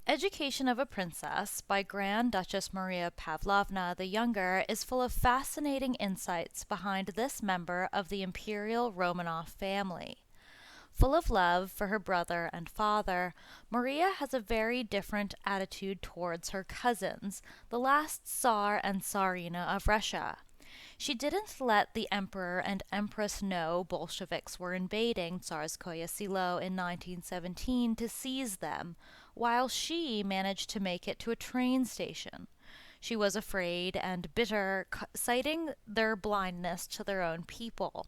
Education of a Princess by Grand Duchess Maria Pavlovna the Younger is full of fascinating insights behind this member of the Imperial Romanov family. Full of love for her brother and father, Maria has a very different attitude towards her cousins, the last Tsar and Tsarina of Russia. She didn't let the Emperor and Empress know Bolsheviks were invading Tsarskoye Selo in 1917 to seize them, while she managed to make it to a train station. She was afraid and bitter, citing their blindness to their own people.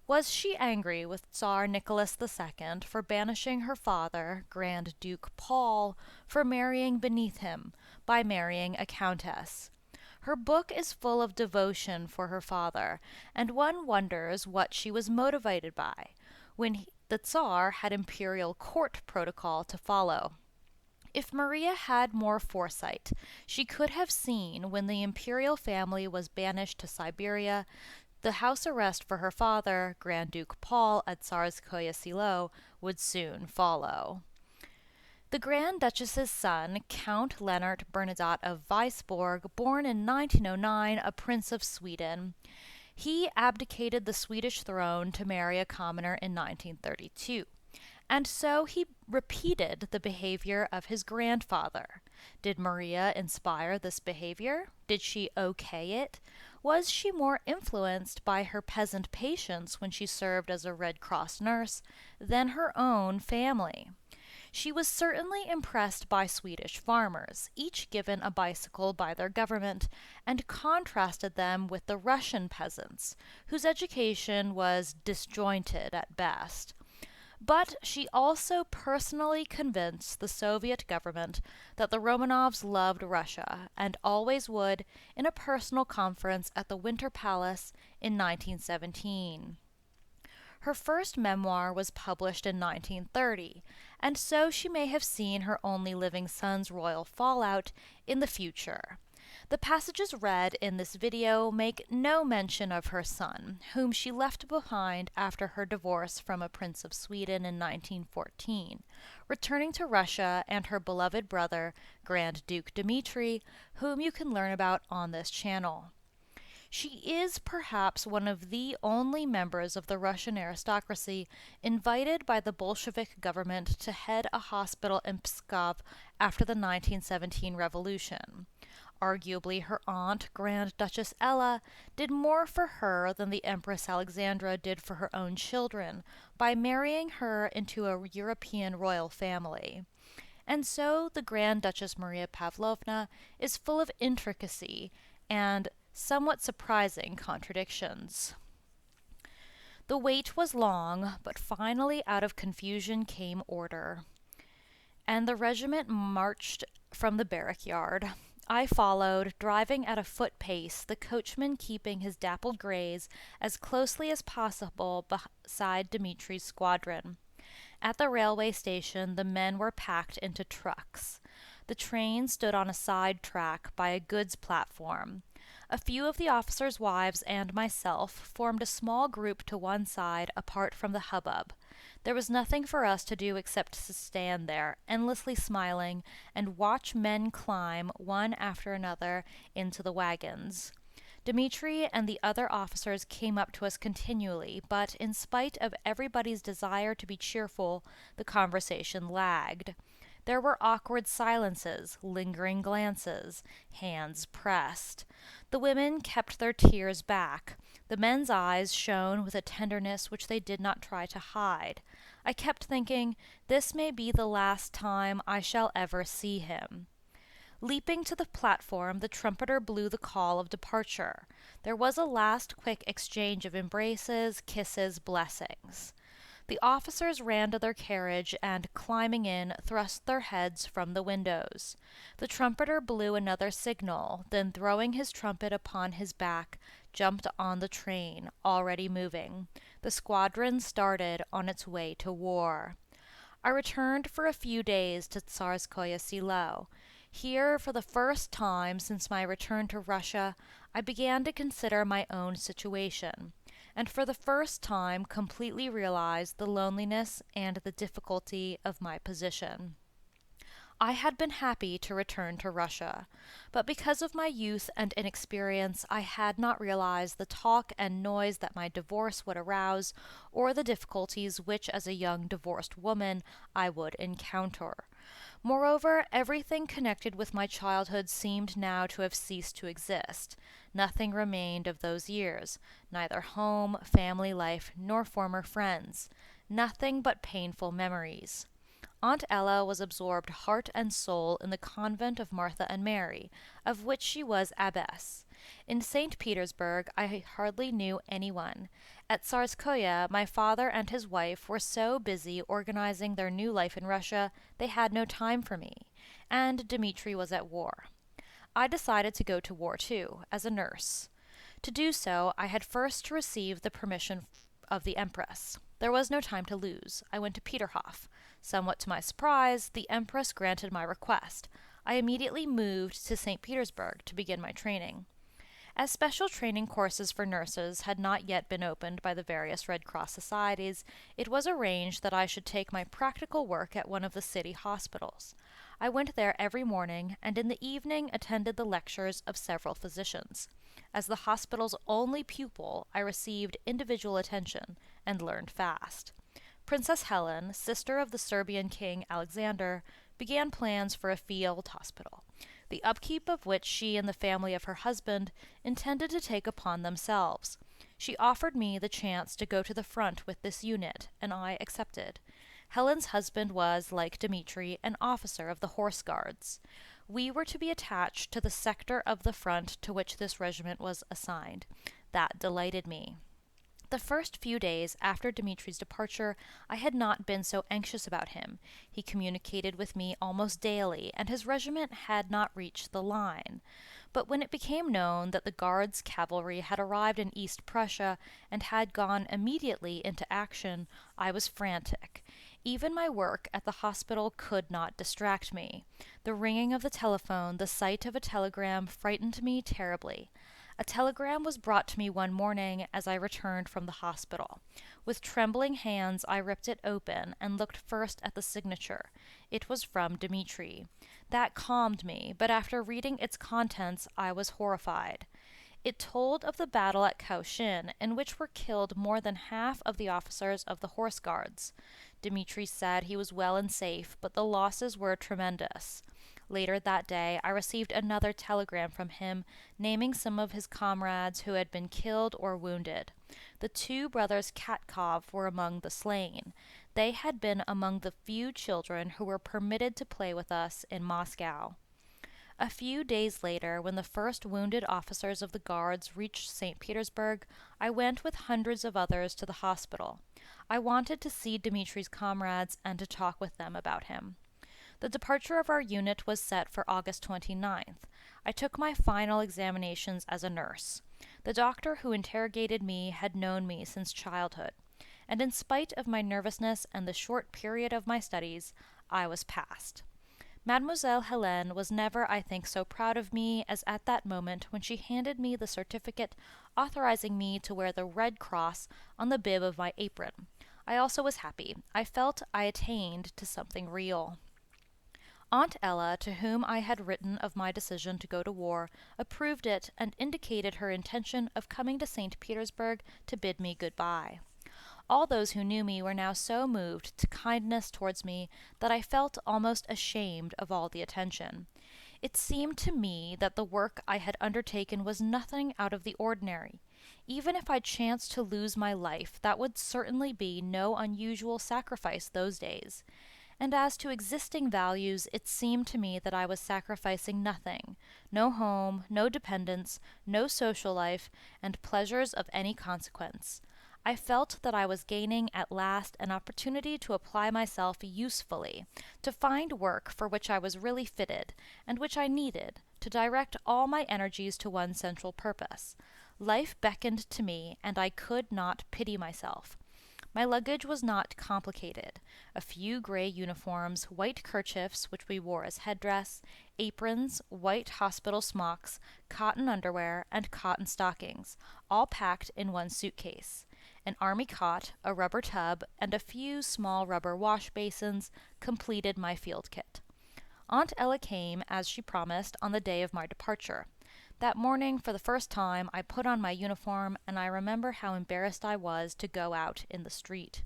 Was she angry with Tsar Nicholas II for banishing her father, Grand Duke Paul, for marrying beneath him by marrying a countess? Her book is full of devotion for her father, and one wonders what she was motivated by when the Tsar had imperial court protocol to follow. If Maria had more foresight, she could have seen when the imperial family was banished to Siberia, the house arrest for her father, Grand Duke Paul, at Tsarskoye Selo, would soon follow. The Grand Duchess's son, Count Leonard Bernadotte of Weisborg, born in 1909, a prince of Sweden, he abdicated the Swedish throne to marry a commoner in 1932. And so he repeated the behavior of his grandfather. Did Maria inspire this behavior? Did she okay it? Was she more influenced by her peasant patients when she served as a Red Cross nurse than her own family? She was certainly impressed by Swedish farmers, each given a bicycle by their government, and contrasted them with the Russian peasants, whose education was disjointed at best. But she also personally convinced the Soviet government that the Romanovs loved Russia and always would in a personal conference at the Winter Palace in 1917. Her first memoir was published in 1930, and so she may have seen her only living son's royal fallout in the future. The passages read in this video make no mention of her son, whom she left behind after her divorce from a prince of Sweden in 1914, returning to Russia, and her beloved brother, Grand Duke Dmitri, whom you can learn about on this channel. She is perhaps one of the only members of the Russian aristocracy invited by the Bolshevik government to head a hospital in Pskov after the 1917 revolution. Arguably, her aunt, Grand Duchess Ella, did more for her than the Empress Alexandra did for her own children by marrying her into a European royal family. And so the Grand Duchess Maria Pavlovna is full of intricacy and somewhat surprising contradictions. The wait was long, but finally out of confusion came order, and the regiment marched from the barrack yard. I followed, driving at a foot pace, the coachman keeping his dappled greys as closely as possible beside Dmitri's squadron. At the railway station, the men were packed into trucks. The train stood on a side track by a goods platform. A few of the officers' wives and myself formed a small group to one side, apart from the hubbub. There was nothing for us to do except to stand there, endlessly smiling, and watch men climb, one after another, into the wagons. Dmitri and the other officers came up to us continually, but in spite of everybody's desire to be cheerful, the conversation lagged. There were awkward silences, lingering glances, hands pressed. The women kept their tears back. The men's eyes shone with a tenderness which they did not try to hide. I kept thinking, this may be the last time I shall ever see him. Leaping to the platform, the trumpeter blew the call of departure. There was a last quick exchange of embraces, kisses, blessings. The officers ran to their carriage and, climbing in, thrust their heads from the windows. The trumpeter blew another signal, then throwing his trumpet upon his back, jumped on the train, already moving. The squadron started on its way to war. I returned for a few days to Tsarskoye Selo. Here, for the first time since my return to Russia, I began to consider my own situation, and for the first time completely realized the loneliness and the difficulty of my position. I had been happy to return to Russia, but because of my youth and inexperience, I had not realized the talk and noise that my divorce would arouse, or the difficulties which, as a young divorced woman, I would encounter. Moreover, everything connected with my childhood seemed now to have ceased to exist. Nothing remained of those years, neither home, family life, nor former friends. Nothing but painful memories. Aunt Ella was absorbed heart and soul in the convent of Martha and Mary, of which she was abbess. In St. Petersburg I hardly knew anyone. At Tsarskoye my father and his wife were so busy organizing their new life in Russia they had no time for me, and Dmitri was at war. I decided to go to war too, as a nurse. To do so, I had first to receive the permission of the Empress. There was no time to lose. I went to Peterhof. Somewhat to my surprise, the Empress granted my request. I immediately moved to St. Petersburg to begin my training. As special training courses for nurses had not yet been opened by the various Red Cross societies, it was arranged that I should take my practical work at one of the city hospitals. I went there every morning, and in the evening attended the lectures of several physicians. As the hospital's only pupil, I received individual attention and learned fast. Princess Helen, sister of the Serbian King Alexander, began plans for a field hospital, the upkeep of which she and the family of her husband intended to take upon themselves. She offered me the chance to go to the front with this unit, and I accepted. Helen's husband was, like Dmitri, an officer of the Horse Guards. We were to be attached to the sector of the front to which this regiment was assigned. That delighted me. The first few days after Dmitri's departure, I had not been so anxious about him. He communicated with me almost daily, and his regiment had not reached the line. But when it became known that the Guards' cavalry had arrived in East Prussia and had gone immediately into action, I was frantic. Even my work at the hospital could not distract me. The ringing of the telephone, the sight of a telegram, frightened me terribly. A telegram was brought to me one morning as I returned from the hospital. With trembling hands I ripped it open and looked first at the signature. It was from Dmitri. That calmed me, but after reading its contents I was horrified. It told of the battle at Kaushin, in which were killed more than half of the officers of the Horse Guards. Dmitri said he was well and safe, but the losses were tremendous. Later that day I received another telegram from him, naming some of his comrades who had been killed or wounded. The two brothers Katkov were among the slain. They had been among the few children who were permitted to play with us in Moscow. A few days later, when the first wounded officers of the Guards reached St. Petersburg, I went with hundreds of others to the hospital. I wanted to see Dmitri's comrades and to talk with them about him. The departure of our unit was set for August 29th. I took my final examinations as a nurse. The doctor who interrogated me had known me since childhood, and in spite of my nervousness and the short period of my studies, I was passed. Mademoiselle Helene was never, I think, so proud of me as at that moment when she handed me the certificate authorizing me to wear the Red Cross on the bib of my apron. I also was happy. I felt I attained to something real. Aunt Ella, to whom I had written of my decision to go to war, approved it and indicated her intention of coming to St. Petersburg to bid me good-bye. All those who knew me were now so moved to kindness towards me that I felt almost ashamed of all the attention. It seemed to me that the work I had undertaken was nothing out of the ordinary. Even if I chanced to lose my life, that would certainly be no unusual sacrifice those days. And as to existing values, it seemed to me that I was sacrificing nothing: no home, no dependence, no social life, and pleasures of any consequence. I felt that I was gaining at last an opportunity to apply myself usefully, to find work for which I was really fitted, and which I needed, to direct all my energies to one central purpose. Life beckoned to me, and I could not pity myself. My luggage was not complicated. A few gray uniforms, white kerchiefs which we wore as headdress, aprons, white hospital smocks, cotton underwear, and cotton stockings, all packed in one suitcase. An army cot, a rubber tub, and a few small rubber wash basins completed my field kit. Aunt Ella came, as she promised, on the day of my departure. That morning, for the first time, I put on my uniform, and I remember how embarrassed I was to go out in the street.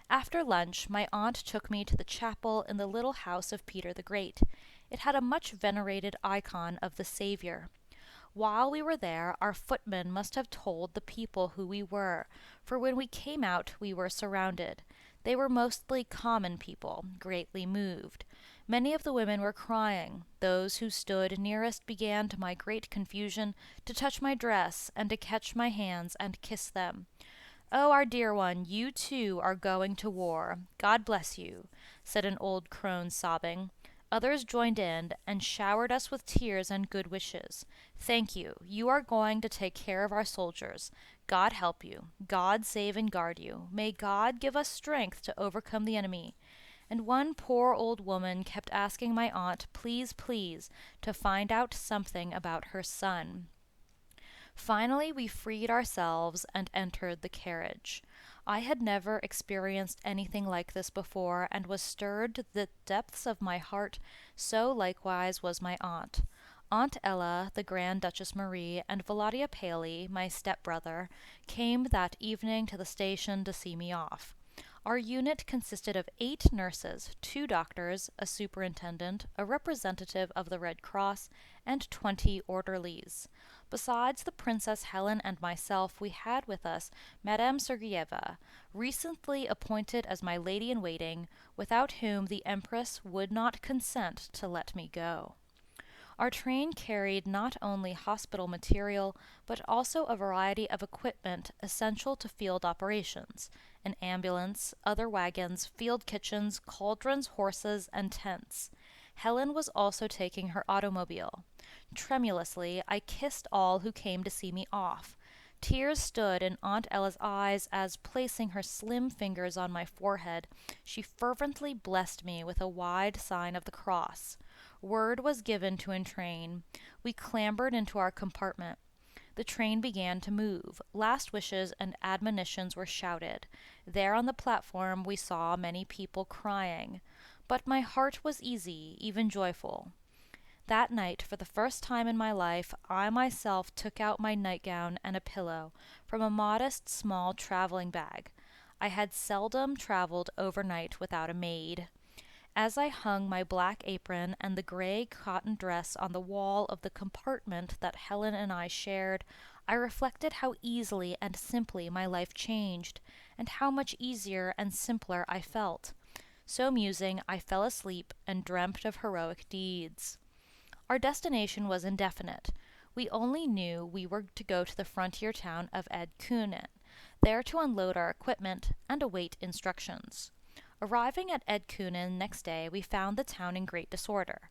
After lunch, my aunt took me to the chapel in the little house of Peter the Great. It had a much venerated icon of the Savior. While we were there, our footman must have told the people who we were, for when we came out we were surrounded. They were mostly common people, greatly moved. Many of the women were crying. Those who stood nearest began, to my great confusion, to touch my dress and to catch my hands and kiss them. "Oh, our dear one, you too are going to war. God bless you," said an old crone, sobbing. Others joined in and showered us with tears and good wishes. "Thank you. You are going to take care of our soldiers. God help you. God save and guard you. May God give us strength to overcome the enemy." And one poor old woman kept asking my aunt, please, please, to find out something about her son. Finally, we freed ourselves and entered the carriage. I had never experienced anything like this before, and was stirred to the depths of my heart, so likewise was my aunt. Aunt Ella, the Grand Duchess Marie, and Volodya Paley, my step-brother, came that evening to the station to see me off. Our unit consisted of 8 nurses, 2 doctors, a superintendent, a representative of the Red Cross, and 20 orderlies. Besides the Princess Helen and myself, we had with us Madame Sergeyeva, recently appointed as my lady-in-waiting, without whom the Empress would not consent to let me go. Our train carried not only hospital material, but also a variety of equipment essential to field operations: an ambulance, other wagons, field kitchens, cauldrons, horses, and tents. Helen was also taking her automobile. Tremulously, I kissed all who came to see me off. Tears stood in Aunt Ella's eyes as, placing her slim fingers on my forehead, she fervently blessed me with a wide sign of the cross. Word was given to entrain. We clambered into our compartment. The train began to move. Last wishes and admonitions were shouted. There on the platform we saw many people crying. But my heart was easy, even joyful. That night, for the first time in my life, I myself took out my nightgown and a pillow from a modest small traveling bag. I had seldom traveled overnight without a maid. As I hung my black apron and the gray cotton dress on the wall of the compartment that Helen and I shared, I reflected how easily and simply my life changed, and how much easier and simpler I felt. So musing, I fell asleep and dreamt of heroic deeds. Our destination was indefinite. We only knew we were to go to the frontier town of Edkunen, there to unload our equipment and await instructions. Arriving at Edkunen next day, we found the town in great disorder.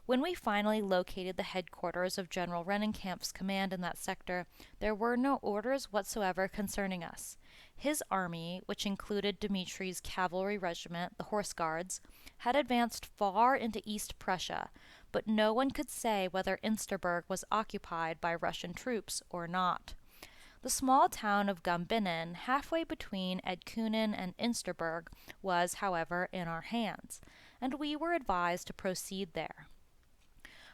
When we finally located the headquarters of General Rennenkampf's command in that sector, there were no orders whatsoever concerning us. His army, which included Dmitri's cavalry regiment, the Horse Guards, had advanced far into East Prussia, but no one could say whether Insterburg was occupied by Russian troops or not. The small town of Gumbinnen, halfway between Edkunen and Insterburg, was, however, in our hands, and we were advised to proceed there.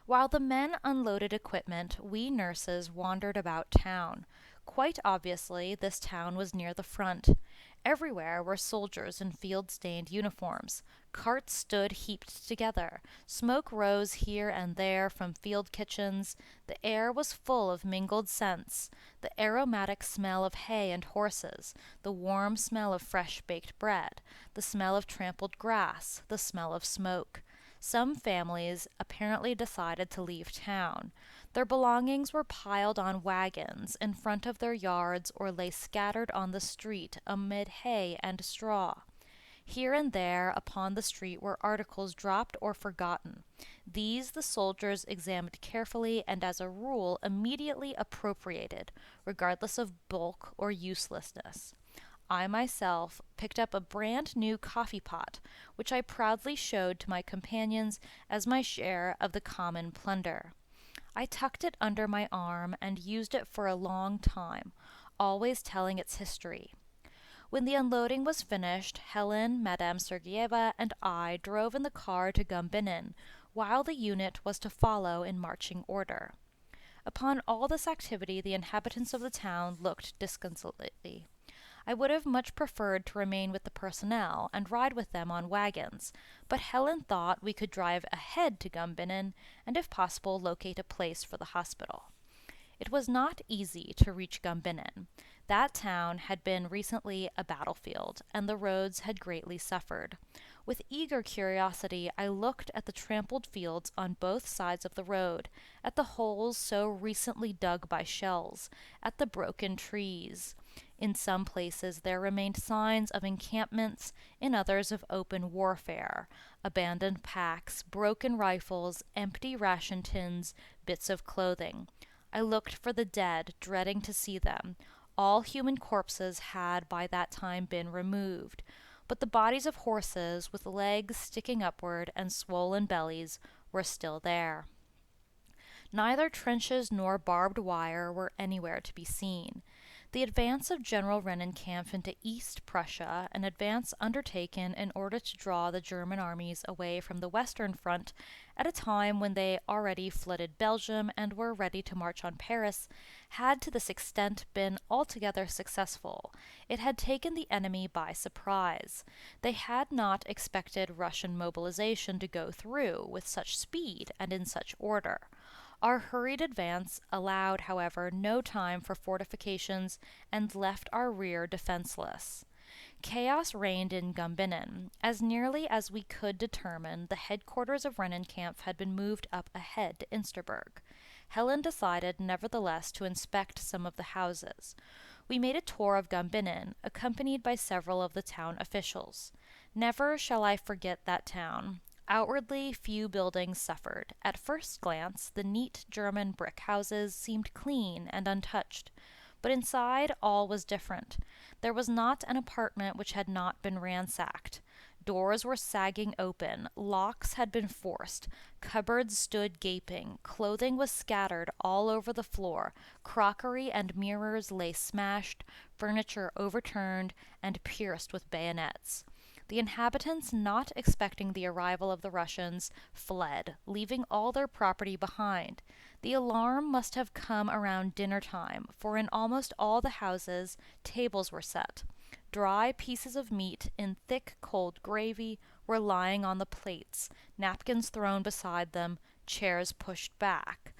While the men unloaded equipment, we nurses wandered about town. Quite obviously, this town was near the front. Everywhere were soldiers in field-stained uniforms. Carts stood heaped together. Smoke rose here and there from field kitchens. The air was full of mingled scents: the aromatic smell of hay and horses, the warm smell of fresh baked bread, the smell of trampled grass, the smell of smoke. Some families apparently decided to leave town. Their belongings were piled on wagons in front of their yards or lay scattered on the street amid hay and straw. Here and there upon the street were articles dropped or forgotten. These the soldiers examined carefully and as a rule immediately appropriated, regardless of bulk or uselessness. I myself picked up a brand new coffee pot, which I proudly showed to my companions as my share of the common plunder. I tucked it under my arm and used it for a long time, always telling its history. When the unloading was finished, Helen, Madame Sergeyeva, and I drove in the car to Gumbinnen, while the unit was to follow in marching order. Upon all this activity, the inhabitants of the town looked disconsolately. I would have much preferred to remain with the personnel and ride with them on wagons, but Helen thought we could drive ahead to Gumbinnen and, if possible, locate a place for the hospital. It was not easy to reach Gumbinnen. That town had been recently a battlefield, and the roads had greatly suffered. With eager curiosity, I looked at the trampled fields on both sides of the road, at the holes so recently dug by shells, at the broken trees. In some places there remained signs of encampments, in others of open warfare, abandoned packs, broken rifles, empty ration tins, bits of clothing. I looked for the dead, dreading to see them. All human corpses had by that time been removed, but the bodies of horses, with legs sticking upward and swollen bellies, were still there. Neither trenches nor barbed wire were anywhere to be seen. The advance of General Rennenkampf into East Prussia, an advance undertaken in order to draw the German armies away from the Western Front at a time when they already flooded Belgium and were ready to march on Paris, had to this extent been altogether successful. It had taken the enemy by surprise. They had not expected Russian mobilization to go through with such speed and in such order. Our hurried advance allowed, however, no time for fortifications and left our rear defenseless. Chaos reigned in Gumbinnen. As nearly as we could determine, the headquarters of Rennenkampf had been moved up ahead to Insterburg. Helen decided, nevertheless, to inspect some of the houses. We made a tour of Gumbinnen, accompanied by several of the town officials. Never shall I forget that town. Outwardly, few buildings suffered. At first glance, the neat German brick houses seemed clean and untouched. But inside, all was different. There was not an apartment which had not been ransacked. Doors were sagging open, locks had been forced, cupboards stood gaping, clothing was scattered all over the floor, crockery and mirrors lay smashed, furniture overturned and pierced with bayonets. The inhabitants, not expecting the arrival of the Russians, fled, leaving all their property behind. The alarm must have come around dinner time, for in almost all the houses tables were set. Dry pieces of meat in thick, cold gravy were lying on the plates, napkins thrown beside them, chairs pushed back.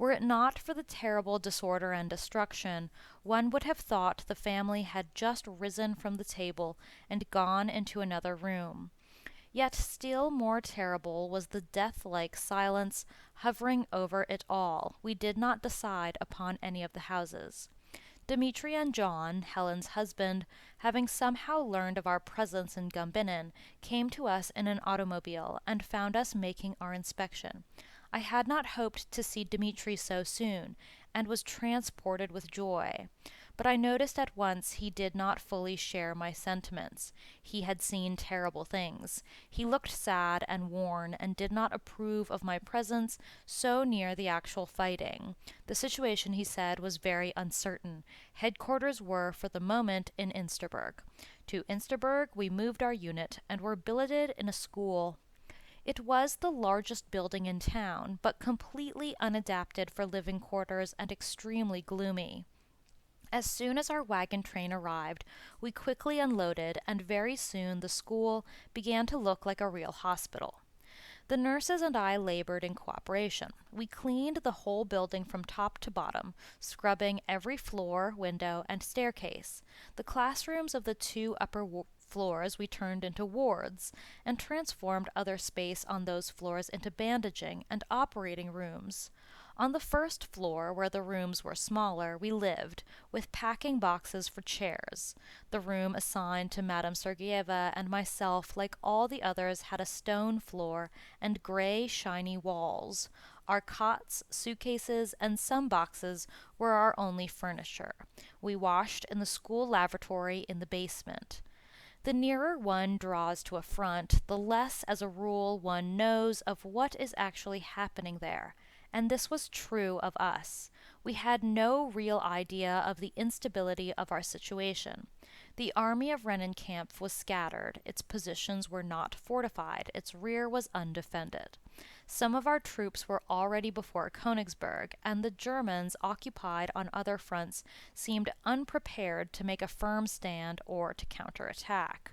Were it not for the terrible disorder and destruction, one would have thought the family had just risen from the table and gone into another room. Yet still more terrible was the death-like silence hovering over it all. We did not decide upon any of the houses. Dmitri and John, Helen's husband, having somehow learned of our presence in Gumbinnen, came to us in an automobile and found us making our inspection. I had not hoped to see Dmitri so soon, and was transported with joy. But I noticed at once he did not fully share my sentiments. He had seen terrible things. He looked sad and worn, and did not approve of my presence so near the actual fighting. The situation, he said, was very uncertain. Headquarters were, for the moment, in Insterburg. To Insterburg we moved our unit, and were billeted in a school. It was the largest building in town, but completely unadapted for living quarters and extremely gloomy. As soon as our wagon train arrived, we quickly unloaded, and very soon the school began to look like a real hospital. The nurses and I labored in cooperation. We cleaned the whole building from top to bottom, scrubbing every floor, window, and staircase. The classrooms of the two upper floors we turned into wards, and transformed other space on those floors into bandaging and operating rooms. On the first floor, where the rooms were smaller, we lived, with packing boxes for chairs. The room assigned to Madame Sergeyeva and myself, like all the others, had a stone floor and gray, shiny walls. Our cots, suitcases, and some boxes were our only furniture. We washed in the school lavatory in the basement. The nearer one draws to a front, the less, as a rule, one knows of what is actually happening there. and this was true of us. We had no real idea of the instability of our situation. The army of Rennenkampf was scattered, its positions were not fortified, its rear was undefended. Some of our troops were already before Königsberg, and the Germans occupied on other fronts seemed unprepared to make a firm stand or to counterattack.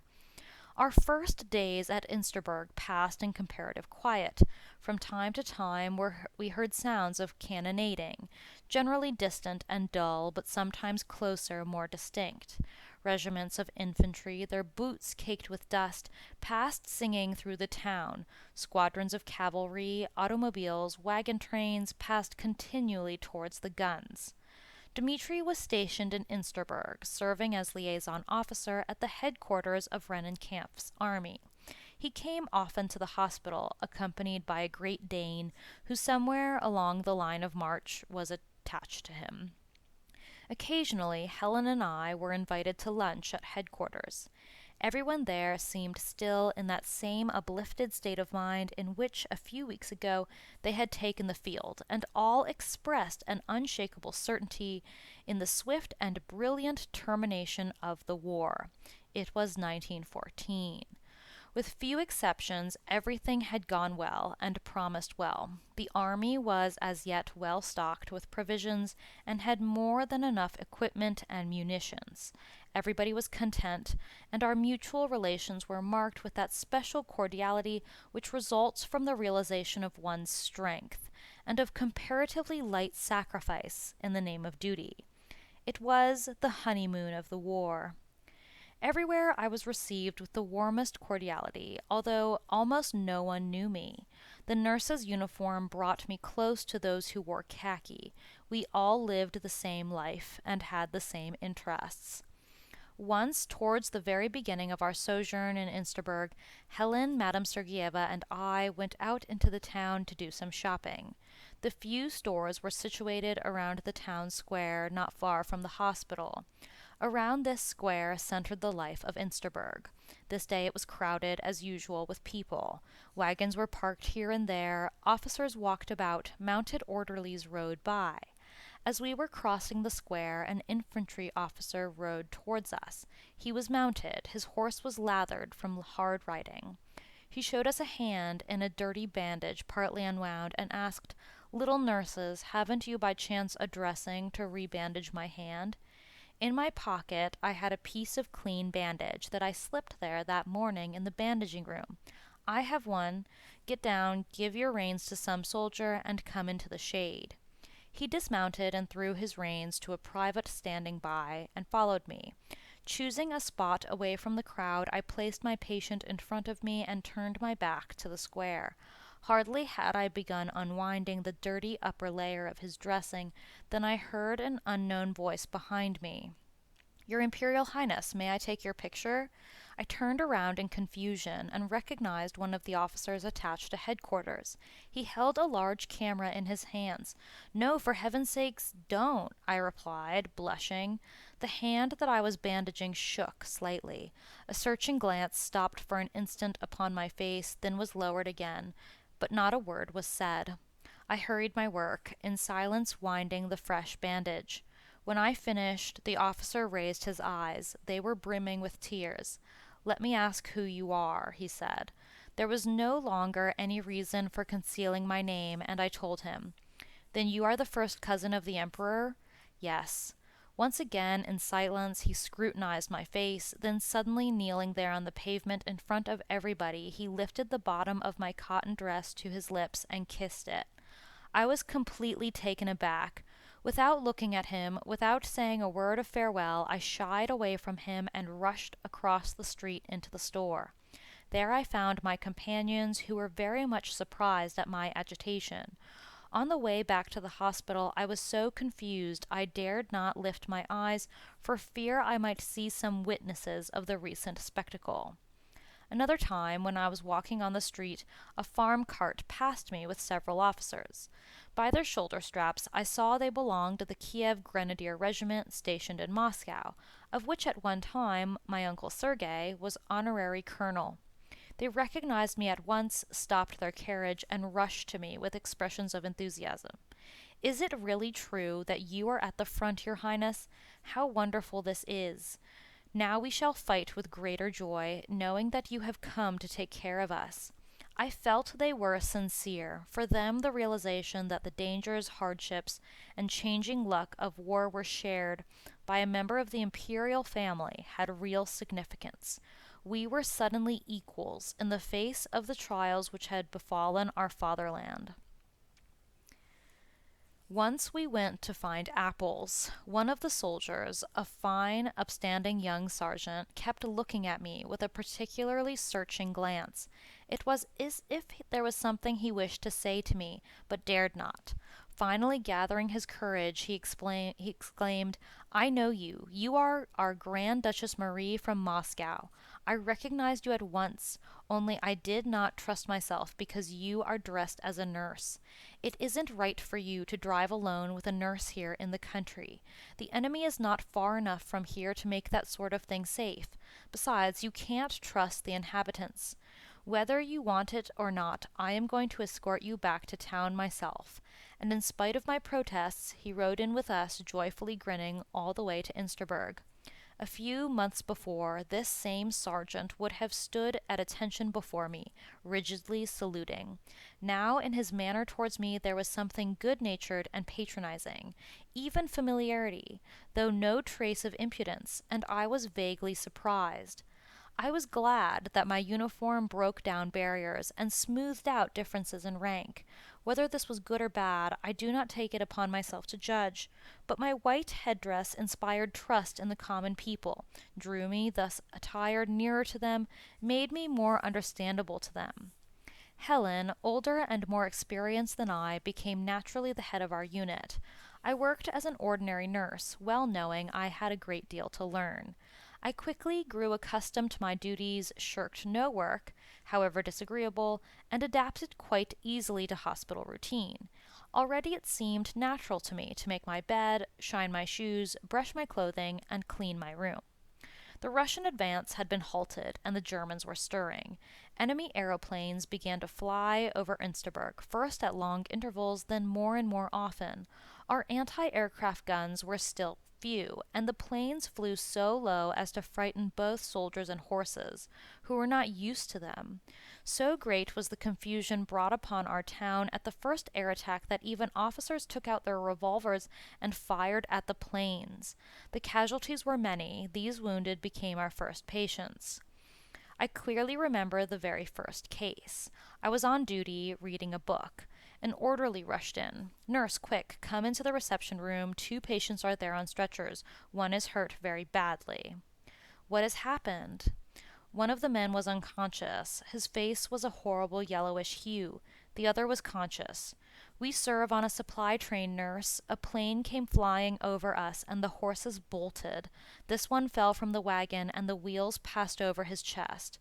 Our first days at Insterburg passed in comparative quiet. From time to time we heard sounds of cannonading, generally distant and dull, but sometimes closer, more distinct. Regiments of infantry, their boots caked with dust, passed singing through the town. Squadrons of cavalry, automobiles, wagon trains passed continually towards the guns. Dmitri was stationed in Insterburg, serving as liaison officer at the headquarters of Rennenkampf's army. He came often to the hospital, accompanied by a Great Dane who somewhere along the line of march was attached to him. Occasionally, Helen and I were invited to lunch at headquarters. Everyone there seemed still in that same uplifted state of mind in which, a few weeks ago, they had taken the field, and all expressed an unshakable certainty in the swift and brilliant termination of the war. It was 1914. With few exceptions, everything had gone well and promised well. The army was as yet well stocked with provisions and had more than enough equipment and munitions. Everybody was content, and our mutual relations were marked with that special cordiality which results from the realization of one's strength, and of comparatively light sacrifice in the name of duty. It was the honeymoon of the war. Everywhere I was received with the warmest cordiality, although almost no one knew me. The nurse's uniform brought me close to those who wore khaki. We all lived the same life and had the same interests. Once, towards the very beginning of our sojourn in Insterburg, Helen, Madame Sergeeva, and I went out into the town to do some shopping. The few stores were situated around the town square, not far from the hospital. Around this square centered the life of Insterburg. This day it was crowded, as usual, with people. Wagons were parked here and there, officers walked about, mounted orderlies rode by. As we were crossing the square, an infantry officer rode towards us. He was mounted, his horse was lathered from hard riding. He showed us a hand in a dirty bandage partly unwound, and asked, "Little nurses, haven't you by chance a dressing to rebandage my hand?" In my pocket I had a piece of clean bandage that I slipped there that morning in the bandaging room. "I have one. Get down, give your reins to some soldier, and come into the shade." He dismounted and threw his reins to a private standing by, and followed me. Choosing a spot away from the crowd, I placed my patient in front of me and turned my back to the square. Hardly had I begun unwinding the dirty upper layer of his dressing than I heard an unknown voice behind me. "Your Imperial Highness, may I take your picture?" I turned around in confusion and recognized one of the officers attached to headquarters. He held a large camera in his hands. "No, for heaven's sakes, don't," I replied, blushing. The hand that I was bandaging shook slightly. A searching glance stopped for an instant upon my face, then was lowered again, but not a word was said. I hurried my work, in silence winding the fresh bandage. When I finished, the officer raised his eyes. They were brimming with tears. "Let me ask who you are," he said. There was no longer any reason for concealing my name, and I told him. "Then you are the first cousin of the Emperor?" "Yes." Once again, in silence, he scrutinized my face, then suddenly kneeling there on the pavement in front of everybody, he lifted the bottom of my cotton dress to his lips and kissed it. I was completely taken aback. Without looking at him, without saying a word of farewell, I shied away from him and rushed across the street into the store. There I found my companions, who were very much surprised at my agitation. On the way back to the hospital, I was so confused I dared not lift my eyes for fear I might see some witnesses of the recent spectacle. Another time, when I was walking on the street, a farm cart passed me with several officers. By their shoulder straps, I saw they belonged to the Kiev Grenadier Regiment stationed in Moscow, of which at one time my uncle Sergei was honorary colonel. They recognized me at once, stopped their carriage, and rushed to me with expressions of enthusiasm. Is it really true that you are at the front, Your Highness? How wonderful this is! Now we shall fight with greater joy, knowing that you have come to take care of us. I felt they were sincere. For them, the realization that the dangers, hardships, and changing luck of war were shared by a member of the Imperial family had real significance. We were suddenly equals in the face of the trials which had befallen our fatherland. Once we went to find apples. One of the soldiers, a fine, upstanding young sergeant, kept looking at me with a particularly searching glance. It was as if there was something he wished to say to me, but dared not. Finally gathering his courage, he exclaimed, I know you. You are our Grand Duchess Marie from Moscow. I recognized you at once, only I did not trust myself because you are dressed as a nurse. It isn't right for you to drive alone with a nurse here in the country. The enemy is not far enough from here to make that sort of thing safe. Besides, you can't trust the inhabitants. Whether you want it or not, I am going to escort you back to town myself. And in spite of my protests, he rode in with us, joyfully grinning all the way to Insterburg. A few months before, this same sergeant would have stood at attention before me, rigidly saluting. Now, in his manner towards me, there was something good-natured and patronizing, even familiarity, though no trace of impudence, and I was vaguely surprised. I was glad that my uniform broke down barriers and smoothed out differences in rank. Whether this was good or bad, I do not take it upon myself to judge, but my white headdress inspired trust in the common people, drew me, thus attired, nearer to them, made me more understandable to them. Helen, older and more experienced than I, became naturally the head of our unit. I worked as an ordinary nurse, well knowing I had a great deal to learn. I quickly grew accustomed to my duties, shirked no work, however disagreeable, and adapted quite easily to hospital routine. Already it seemed natural to me to make my bed, shine my shoes, brush my clothing, and clean my room. The Russian advance had been halted, and the Germans were stirring. Enemy aeroplanes began to fly over Insterburg, first at long intervals, then more and more often. Our anti-aircraft guns were still few, and the planes flew so low as to frighten both soldiers and horses, who were not used to them. So great was the confusion brought upon our town at the first air attack that even officers took out their revolvers and fired at the planes. The casualties were many. These wounded became our first patients. I clearly remember the very first case. I was on duty, reading a book. An orderly rushed in. Nurse, quick, come into the reception room. 2 patients are there on stretchers. One is hurt very badly. What has happened? One of the men was unconscious. His face was a horrible yellowish hue. The other was conscious. We serve on a supply train, nurse. A plane came flying over us, and the horses bolted. This one fell from the wagon, and the wheels passed over his chest.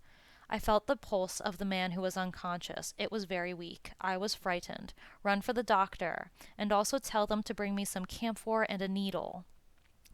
I felt the pulse of the man who was unconscious. It was very weak. I was frightened. Run for the doctor, and also tell them to bring me some camphor and a needle.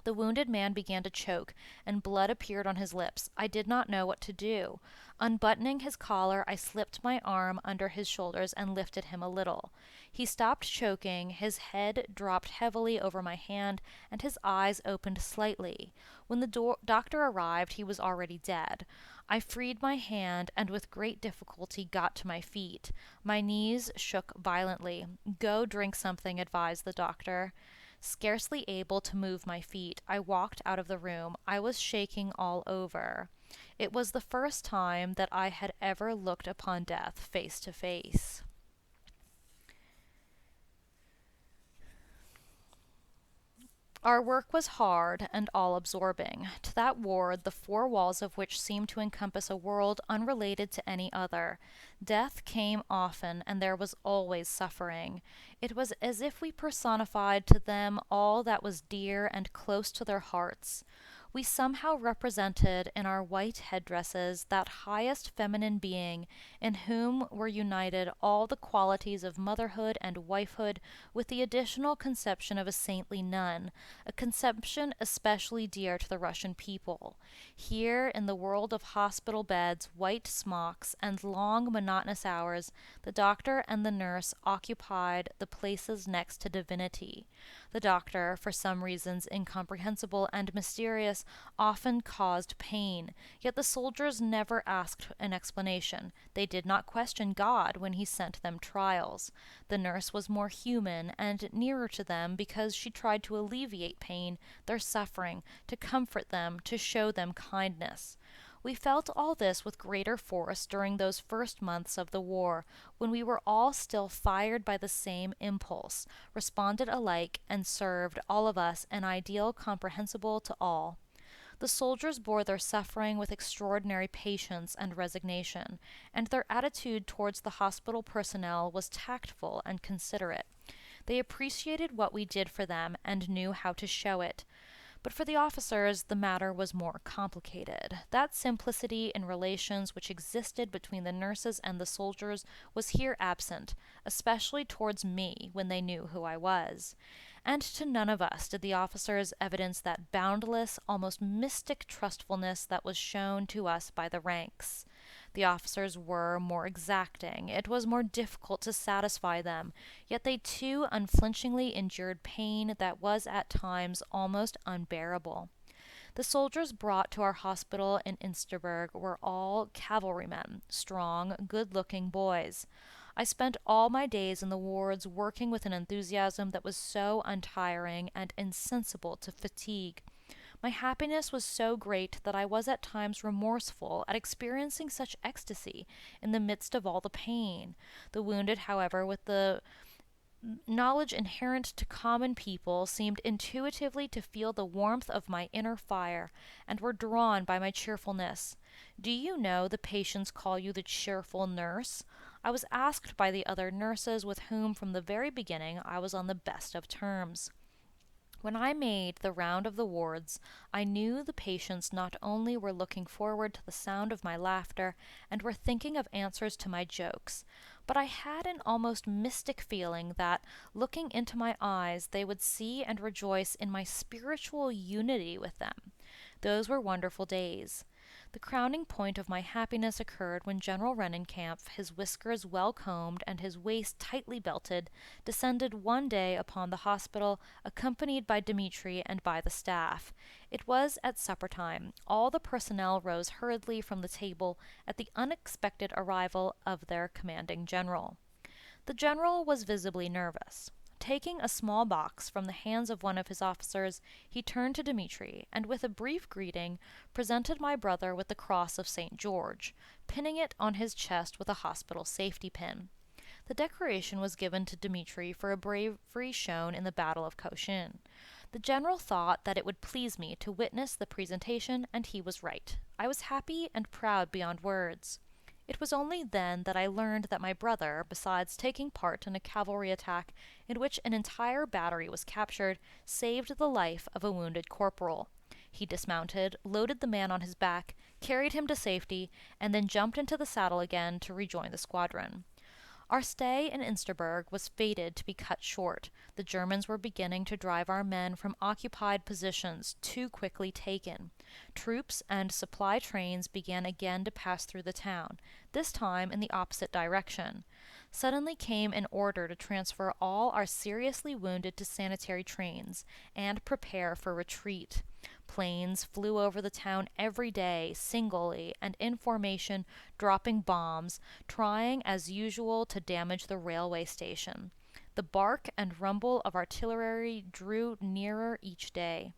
The wounded man began to choke, and blood appeared on his lips. I did not know what to do. Unbuttoning his collar, I slipped my arm under his shoulders and lifted him a little. He stopped choking, his head dropped heavily over my hand, and his eyes opened slightly. When the doctor arrived, he was already dead. I freed my hand and with great difficulty got to my feet. My knees shook violently. Go drink something, advised the doctor. Scarcely able to move my feet, I walked out of the room. I was shaking all over. It was the first time that I had ever looked upon death face to face. Our work was hard and all-absorbing. To that ward, the 4 walls of which seemed to encompass a world unrelated to any other. Death came often, and there was always suffering. It was as if we personified to them all that was dear and close to their hearts. We somehow represented in our white headdresses that highest feminine being in whom were united all the qualities of motherhood and wifehood, with the additional conception of a saintly nun, a conception especially dear to the Russian people. Here, in the world of hospital beds, white smocks, and long monotonous hours, the doctor and the nurse occupied the places next to divinity. The doctor, for some reasons incomprehensible and mysterious, often caused pain, yet the soldiers never asked an explanation. They did not question God when he sent them trials. The nurse was more human and nearer to them because she tried to alleviate pain, their suffering, to comfort them, to show them kindness. We felt all this with greater force during those first months of the war, when we were all still fired by the same impulse, responded alike, and served, all of us, an ideal comprehensible to all. The soldiers bore their suffering with extraordinary patience and resignation, and their attitude towards the hospital personnel was tactful and considerate. They appreciated what we did for them and knew how to show it. But for the officers, the matter was more complicated. That simplicity in relations which existed between the nurses and the soldiers was here absent, especially towards me when they knew who I was. And to none of us did the officers evidence that boundless, almost mystic trustfulness that was shown to us by the ranks. The officers were more exacting. It was more difficult to satisfy them, yet they too unflinchingly endured pain that was at times almost unbearable. The soldiers brought to our hospital in Insterberg were all cavalrymen, strong, good-looking boys. I spent all my days in the wards working with an enthusiasm that was so untiring and insensible to fatigue. My happiness was so great that I was at times remorseful at experiencing such ecstasy in the midst of all the pain. The wounded, however, with the knowledge inherent to common people, seemed intuitively to feel the warmth of my inner fire, and were drawn by my cheerfulness. Do you know the patients call you the cheerful nurse? I was asked by the other nurses, with whom from the very beginning I was on the best of terms. When I made the round of the wards, I knew the patients not only were looking forward to the sound of my laughter and were thinking of answers to my jokes, but I had an almost mystic feeling that, looking into my eyes, they would see and rejoice in my spiritual unity with them. Those were wonderful days. The crowning point of my happiness occurred when General Rennenkampf, his whiskers well combed and his waist tightly belted, descended one day upon the hospital, accompanied by Dmitri and by the staff. It was at supper time. All the personnel rose hurriedly from the table at the unexpected arrival of their commanding general. The general was visibly nervous. Taking a small box from the hands of one of his officers, he turned to Dmitri, and with a brief greeting, presented my brother with the cross of St. George, pinning it on his chest with a hospital safety pin. The decoration was given to Dmitri for a bravery shown in the Battle of Cochin. The general thought that it would please me to witness the presentation, and he was right. I was happy and proud beyond words. It was only then that I learned that my brother, besides taking part in a cavalry attack in which an entire battery was captured, saved the life of a wounded corporal. He dismounted, loaded the man on his back, carried him to safety, and then jumped into the saddle again to rejoin the squadron. Our stay in Insterberg was fated to be cut short. The Germans were beginning to drive our men from occupied positions too quickly taken. Troops and supply trains began again to pass through the town, this time in the opposite direction. Suddenly came an order to transfer all our seriously wounded to sanitary trains and prepare for retreat. Planes flew over the town every day, singly and in formation, dropping bombs, trying as usual to damage the railway station. The bark and rumble of artillery drew nearer each day.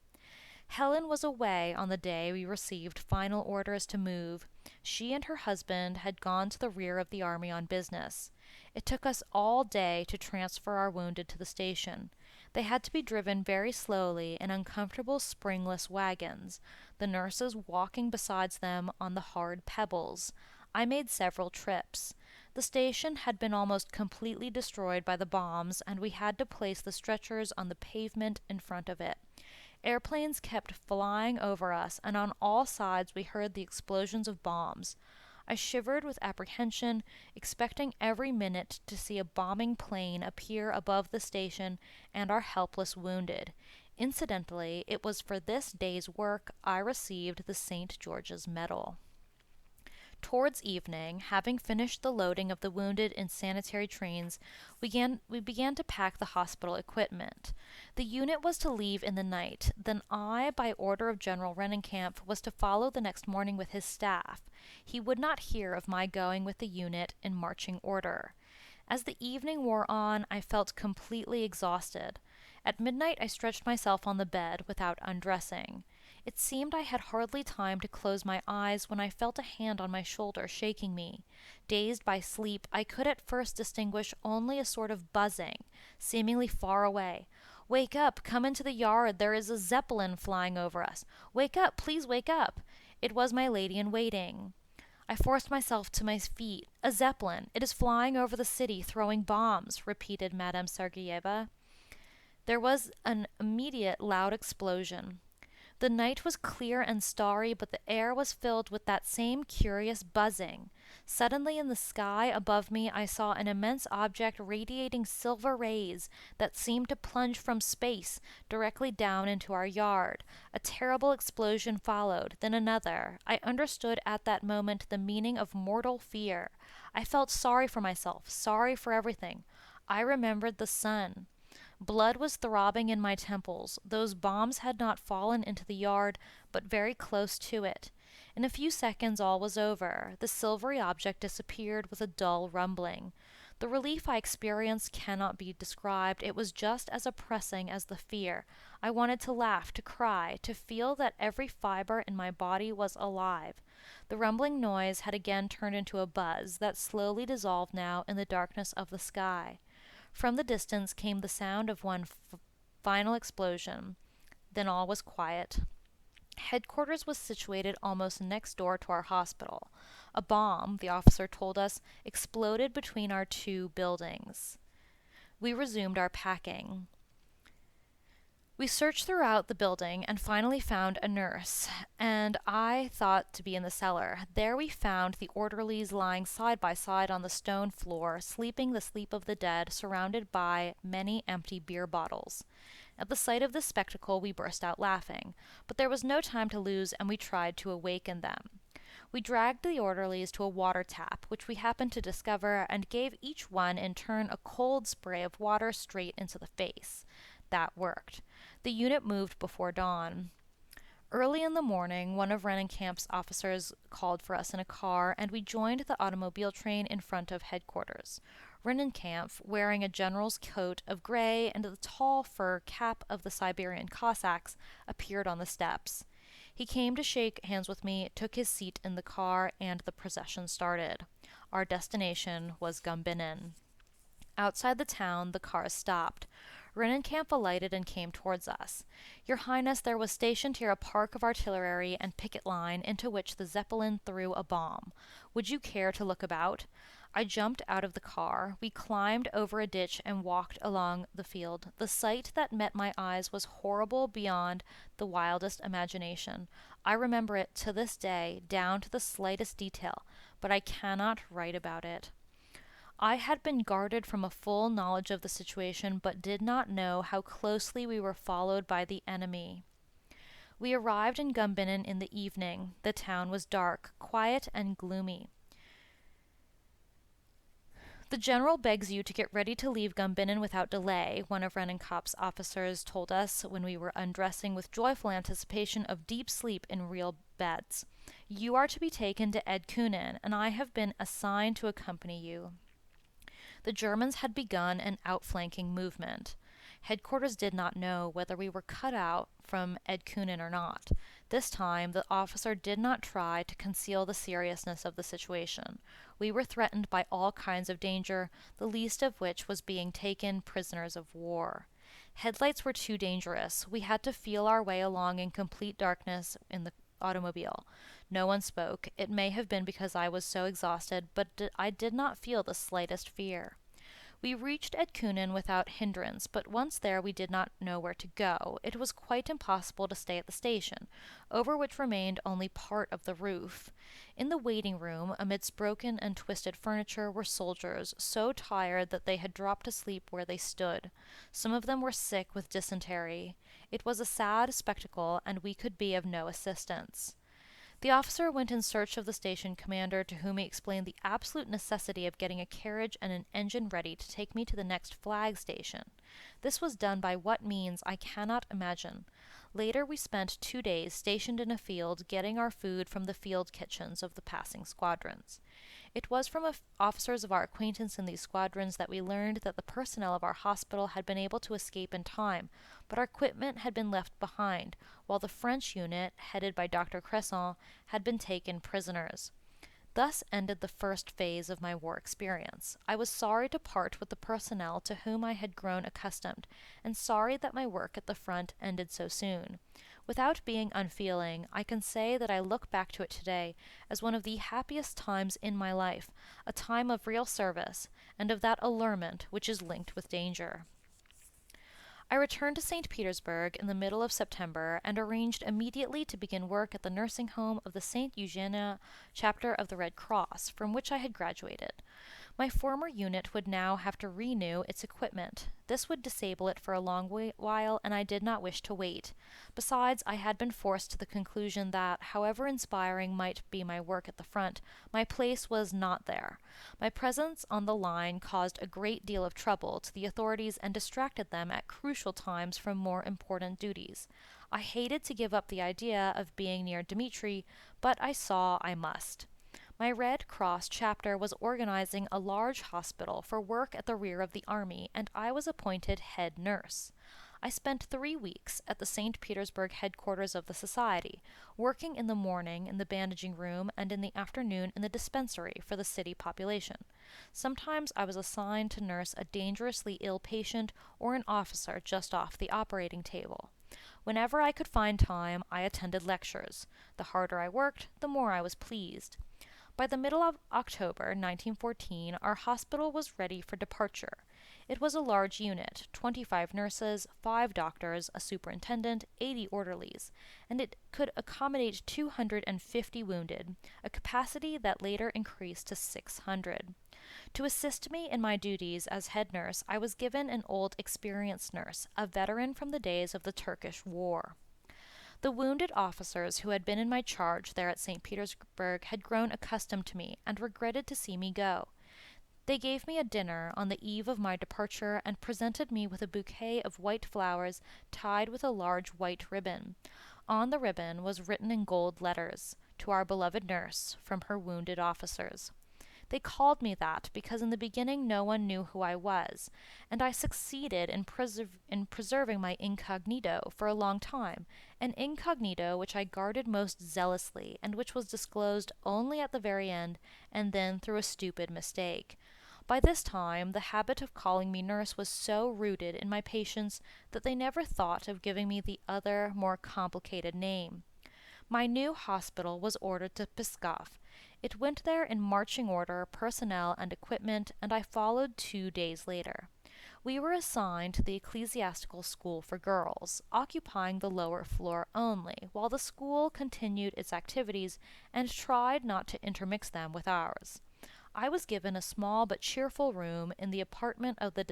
Helen was away on the day we received final orders to move. She and her husband had gone to the rear of the army on business. It took us all day to transfer our wounded to the station. They had to be driven very slowly in uncomfortable springless wagons, the nurses walking beside them on the hard pebbles. I made several trips. The station had been almost completely destroyed by the bombs, and we had to place the stretchers on the pavement in front of it. Airplanes kept flying over us, and on all sides we heard the explosions of bombs. I shivered with apprehension, expecting every minute to see a bombing plane appear above the station and our helpless wounded. Incidentally, it was for this day's work I received the St. George's Medal. Towards evening, having finished the loading of the wounded in sanitary trains, we began to pack the hospital equipment. The unit was to leave in the night. Then I, by order of General Rennenkampf, was to follow the next morning with his staff. He would not hear of my going with the unit in marching order. As the evening wore on, I felt completely exhausted. At midnight I stretched myself on the bed without undressing. It seemed I had hardly time to close my eyes when I felt a hand on my shoulder shaking me. Dazed by sleep, I could at first distinguish only a sort of buzzing, seemingly far away. "Wake up! Come into the yard! There is a Zeppelin flying over us! Wake up! Please wake up!" It was my lady-in-waiting. I forced myself to my feet. "A Zeppelin! It is flying over the city, throwing bombs," repeated Madame Sergeyeva. There was an immediate loud explosion. The night was clear and starry, but the air was filled with that same curious buzzing. Suddenly in the sky above me I saw an immense object radiating silver rays that seemed to plunge from space directly down into our yard. A terrible explosion followed, then another. I understood at that moment the meaning of mortal fear. I felt sorry for myself, sorry for everything. I remembered the sun. Blood was throbbing in my temples. Those bombs had not fallen into the yard, but very close to it. In a few seconds all was over. The silvery object disappeared with a dull rumbling. The relief I experienced cannot be described. It was just as oppressing as the fear. I wanted to laugh, to cry, to feel that every fiber in my body was alive. The rumbling noise had again turned into a buzz that slowly dissolved now in the darkness of the sky. From the distance came the sound of one final explosion. Then all was quiet. Headquarters was situated almost next door to our hospital. A bomb, the officer told us, exploded between our two buildings. We resumed our packing. We searched throughout the building and finally found a nurse, and I thought to be in the cellar. There we found the orderlies lying side by side on the stone floor, sleeping the sleep of the dead, surrounded by many empty beer bottles. At the sight of this spectacle we burst out laughing, but there was no time to lose, and we tried to awaken them. We dragged the orderlies to a water tap, which we happened to discover, and gave each one in turn a cold spray of water straight into the face. That worked. The unit moved before dawn. Early in the morning, one of Rennenkampf's officers called for us in a car, and we joined the automobile train in front of headquarters. Rennenkampf, wearing a general's coat of gray and the tall fur cap of the Siberian Cossacks, appeared on the steps. He came to shake hands with me, took his seat in the car, and the procession started. Our destination was Gumbinnen. Outside the town, the cars stopped. Rennenkampf alighted and came towards us. "Your Highness, there was stationed here a park of artillery and picket line into which the Zeppelin threw a bomb. Would you care to look about?" I jumped out of the car. We climbed over a ditch and walked along the field. The sight that met my eyes was horrible beyond the wildest imagination. I remember it to this day, down to the slightest detail, but I cannot write about it. I had been guarded from a full knowledge of the situation, but did not know how closely we were followed by the enemy. We arrived in Gumbinnen in the evening. The town was dark, quiet, and gloomy. "The general begs you to get ready to leave Gumbinnen without delay," one of Rennenkampf's officers told us when we were undressing with joyful anticipation of deep sleep in real beds. "You are to be taken to Edkunen, and I have been assigned to accompany you." The Germans had begun an outflanking movement. Headquarters did not know whether we were cut out from Edkunen or not. This time the officer did not try to conceal the seriousness of the situation. We were threatened by all kinds of danger, the least of which was being taken prisoners of war. Headlights were too dangerous. We had to feel our way along in complete darkness in the automobile. No one spoke. It may have been because I was so exhausted, but I did not feel the slightest fear. We reached Edkunen without hindrance, but once there we did not know where to go. It was quite impossible to stay at the station, over which remained only part of the roof. In the waiting room, amidst broken and twisted furniture, were soldiers, so tired that they had dropped asleep where they stood. Some of them were sick with dysentery. It was a sad spectacle, and we could be of no assistance. The officer went in search of the station commander, to whom he explained the absolute necessity of getting a carriage and an engine ready to take me to the next flag station. This was done by what means I cannot imagine. Later we spent 2 days stationed in a field, getting our food from the field kitchens of the passing squadrons. It was from officers of our acquaintance in these squadrons that we learned that the personnel of our hospital had been able to escape in time, but our equipment had been left behind, while the French unit, headed by Dr. Cresson, had been taken prisoners. Thus ended the first phase of my war experience. I was sorry to part with the personnel to whom I had grown accustomed, and sorry that my work at the front ended so soon. Without being unfeeling, I can say that I look back to it today as one of the happiest times in my life, a time of real service, and of that allurement which is linked with danger. I returned to St. Petersburg in the middle of September and arranged immediately to begin work at the nursing home of the St. Eugenia chapter of the Red Cross, from which I had graduated. My former unit would now have to renew its equipment. This would disable it for a long while, and I did not wish to wait. Besides, I had been forced to the conclusion that, however inspiring might be my work at the front, my place was not there. My presence on the line caused a great deal of trouble to the authorities and distracted them at crucial times from more important duties. I hated to give up the idea of being near Dmitri, but I saw I must. My Red Cross chapter was organizing a large hospital for work at the rear of the army, and I was appointed head nurse. I spent 3 weeks at the St. Petersburg headquarters of the society, working in the morning in the bandaging room and in the afternoon in the dispensary for the city population. Sometimes I was assigned to nurse a dangerously ill patient or an officer just off the operating table. Whenever I could find time, I attended lectures. The harder I worked, the more I was pleased. By the middle of October 1914, our hospital was ready for departure. It was a large unit, 25 nurses, 5 doctors, a superintendent, 80 orderlies, and it could accommodate 250 wounded, a capacity that later increased to 600. To assist me in my duties as head nurse, I was given an old experienced nurse, a veteran from the days of the Turkish War. The wounded officers who had been in my charge there at St. Petersburg had grown accustomed to me and regretted to see me go. They gave me a dinner on the eve of my departure and presented me with a bouquet of white flowers tied with a large white ribbon. On the ribbon was written in gold letters, "To our beloved nurse, from her wounded officers." They called me that because in the beginning no one knew who I was, and I succeeded in preserving my incognito for a long time, an incognito which I guarded most zealously, and which was disclosed only at the very end, and then through a stupid mistake. By this time, the habit of calling me nurse was so rooted in my patients that they never thought of giving me the other, more complicated name. My new hospital was ordered to Pskov. It went there in marching order, personnel and equipment, and I followed 2 days later. We were assigned to the ecclesiastical school for girls, occupying the lower floor only, while the school continued its activities and tried not to intermix them with ours. I was given a small but cheerful room in the apartment of the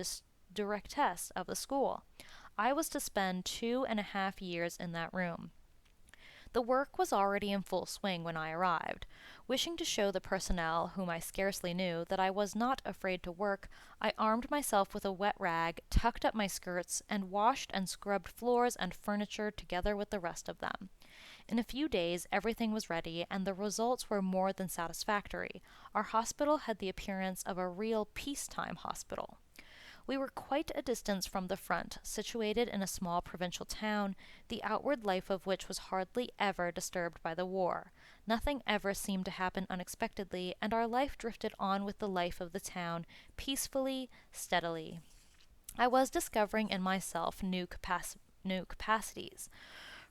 directress of the school. I was to spend 2.5 years in that room. The work was already in full swing when I arrived. Wishing to show the personnel, whom I scarcely knew, that I was not afraid to work, I armed myself with a wet rag, tucked up my skirts, and washed and scrubbed floors and furniture together with the rest of them. In a few days everything was ready, and the results were more than satisfactory. Our hospital had the appearance of a real peacetime hospital. We were quite a distance from the front, situated in a small provincial town, the outward life of which was hardly ever disturbed by the war. Nothing ever seemed to happen unexpectedly, and our life drifted on with the life of the town, peacefully, steadily. I was discovering in myself new capacities.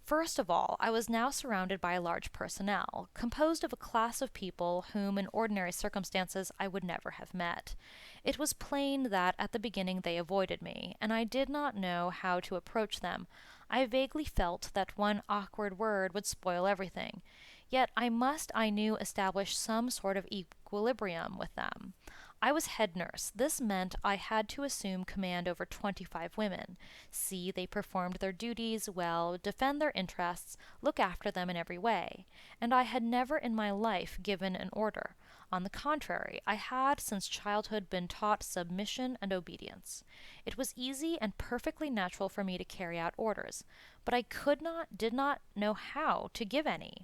First of all, I was now surrounded by a large personnel, composed of a class of people whom in ordinary circumstances I would never have met. It was plain that at the beginning they avoided me, and I did not know how to approach them. I vaguely felt that one awkward word would spoil everything. Yet I must, I knew, establish some sort of equilibrium with them. I was head nurse. This meant I had to assume command over 25 women, see they performed their duties well, defend their interests, look after them in every way. And I had never in my life given an order. On the contrary, I had since childhood been taught submission and obedience. It was easy and perfectly natural for me to carry out orders, but I did not know how to give any.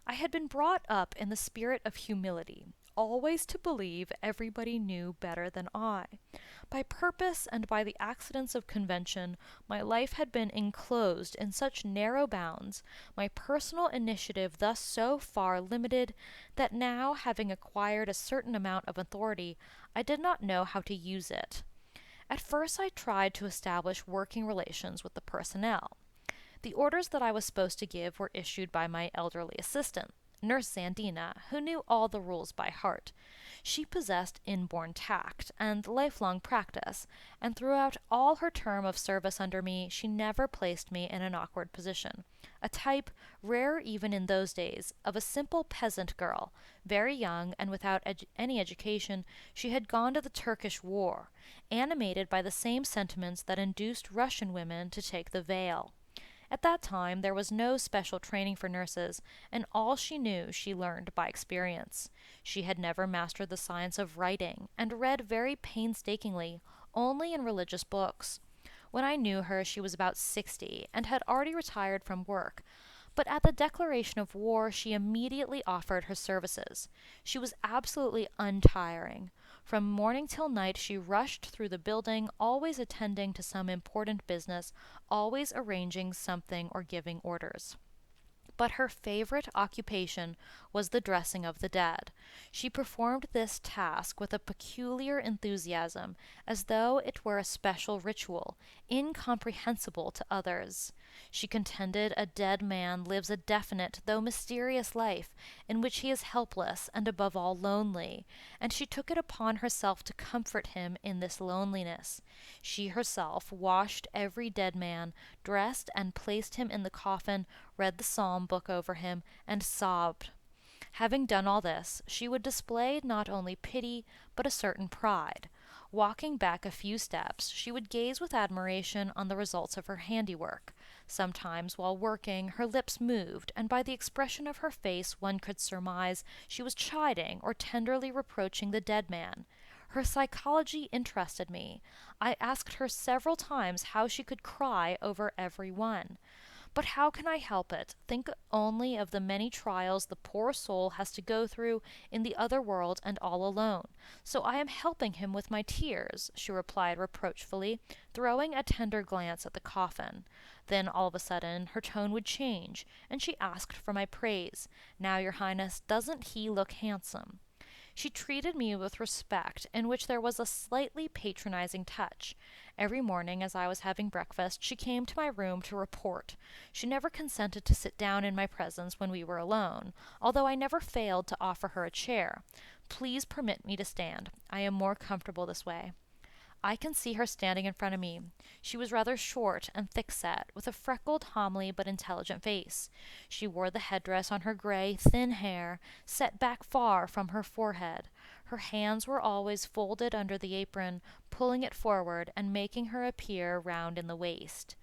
I had been brought up in the spirit of humility, always to believe everybody knew better than I. By purpose and by the accidents of convention, my life had been enclosed in such narrow bounds, my personal initiative thus so far limited, that now, having acquired a certain amount of authority, I did not know how to use it. At first I tried to establish working relations with the personnel. The orders that I was supposed to give were issued by my elderly assistant, Nurse Zandina, who knew all the rules by heart. She possessed inborn tact and lifelong practice, and throughout all her term of service under me she never placed me in an awkward position. A type, rare even in those days, of a simple peasant girl, very young and without any education, she had gone to the Turkish war, animated by the same sentiments that induced Russian women to take the veil. At that time there was no special training for nurses, and all she knew she learned by experience. She had never mastered the science of writing, and read very painstakingly, only in religious books. When I knew her she was about 60, and had already retired from work, but at the declaration of war she immediately offered her services. She was absolutely untiring. From morning till night she rushed through the building, always attending to some important business, always arranging something or giving orders. But her favorite occupation was the dressing of the dead. She performed this task with a peculiar enthusiasm, as though it were a special ritual, incomprehensible to others. She contended a dead man lives a definite though mysterious life, in which he is helpless and above all lonely, and she took it upon herself to comfort him in this loneliness. She herself washed every dead man, dressed and placed him in the coffin, read the psalm book over him, and sobbed. Having done all this, she would display not only pity, but a certain pride. Walking back a few steps, she would gaze with admiration on the results of her handiwork. Sometimes, while working, her lips moved, and by the expression of her face one could surmise she was chiding or tenderly reproaching the dead man. Her psychology interested me. I asked her several times how she could cry over every one. But how can I help it? Think only of the many trials the poor soul has to go through in the other world and all alone. So I am helping him with my tears, she replied reproachfully, throwing a tender glance at the coffin. Then all of a sudden her tone would change, and she asked for my praise. Now, your Highness, doesn't he look handsome? She treated me with respect, in which there was a slightly patronizing touch. Every morning, as I was having breakfast, she came to my room to report. She never consented to sit down in my presence when we were alone, although I never failed to offer her a chair. Please permit me to stand. I am more comfortable this way. I can see her standing in front of me. She was rather short and thick-set, with a freckled, homely, but intelligent face. She wore the headdress on her gray, thin hair, set back far from her forehead. Her hands were always folded under the apron, pulling it forward and making her appear round in the waist.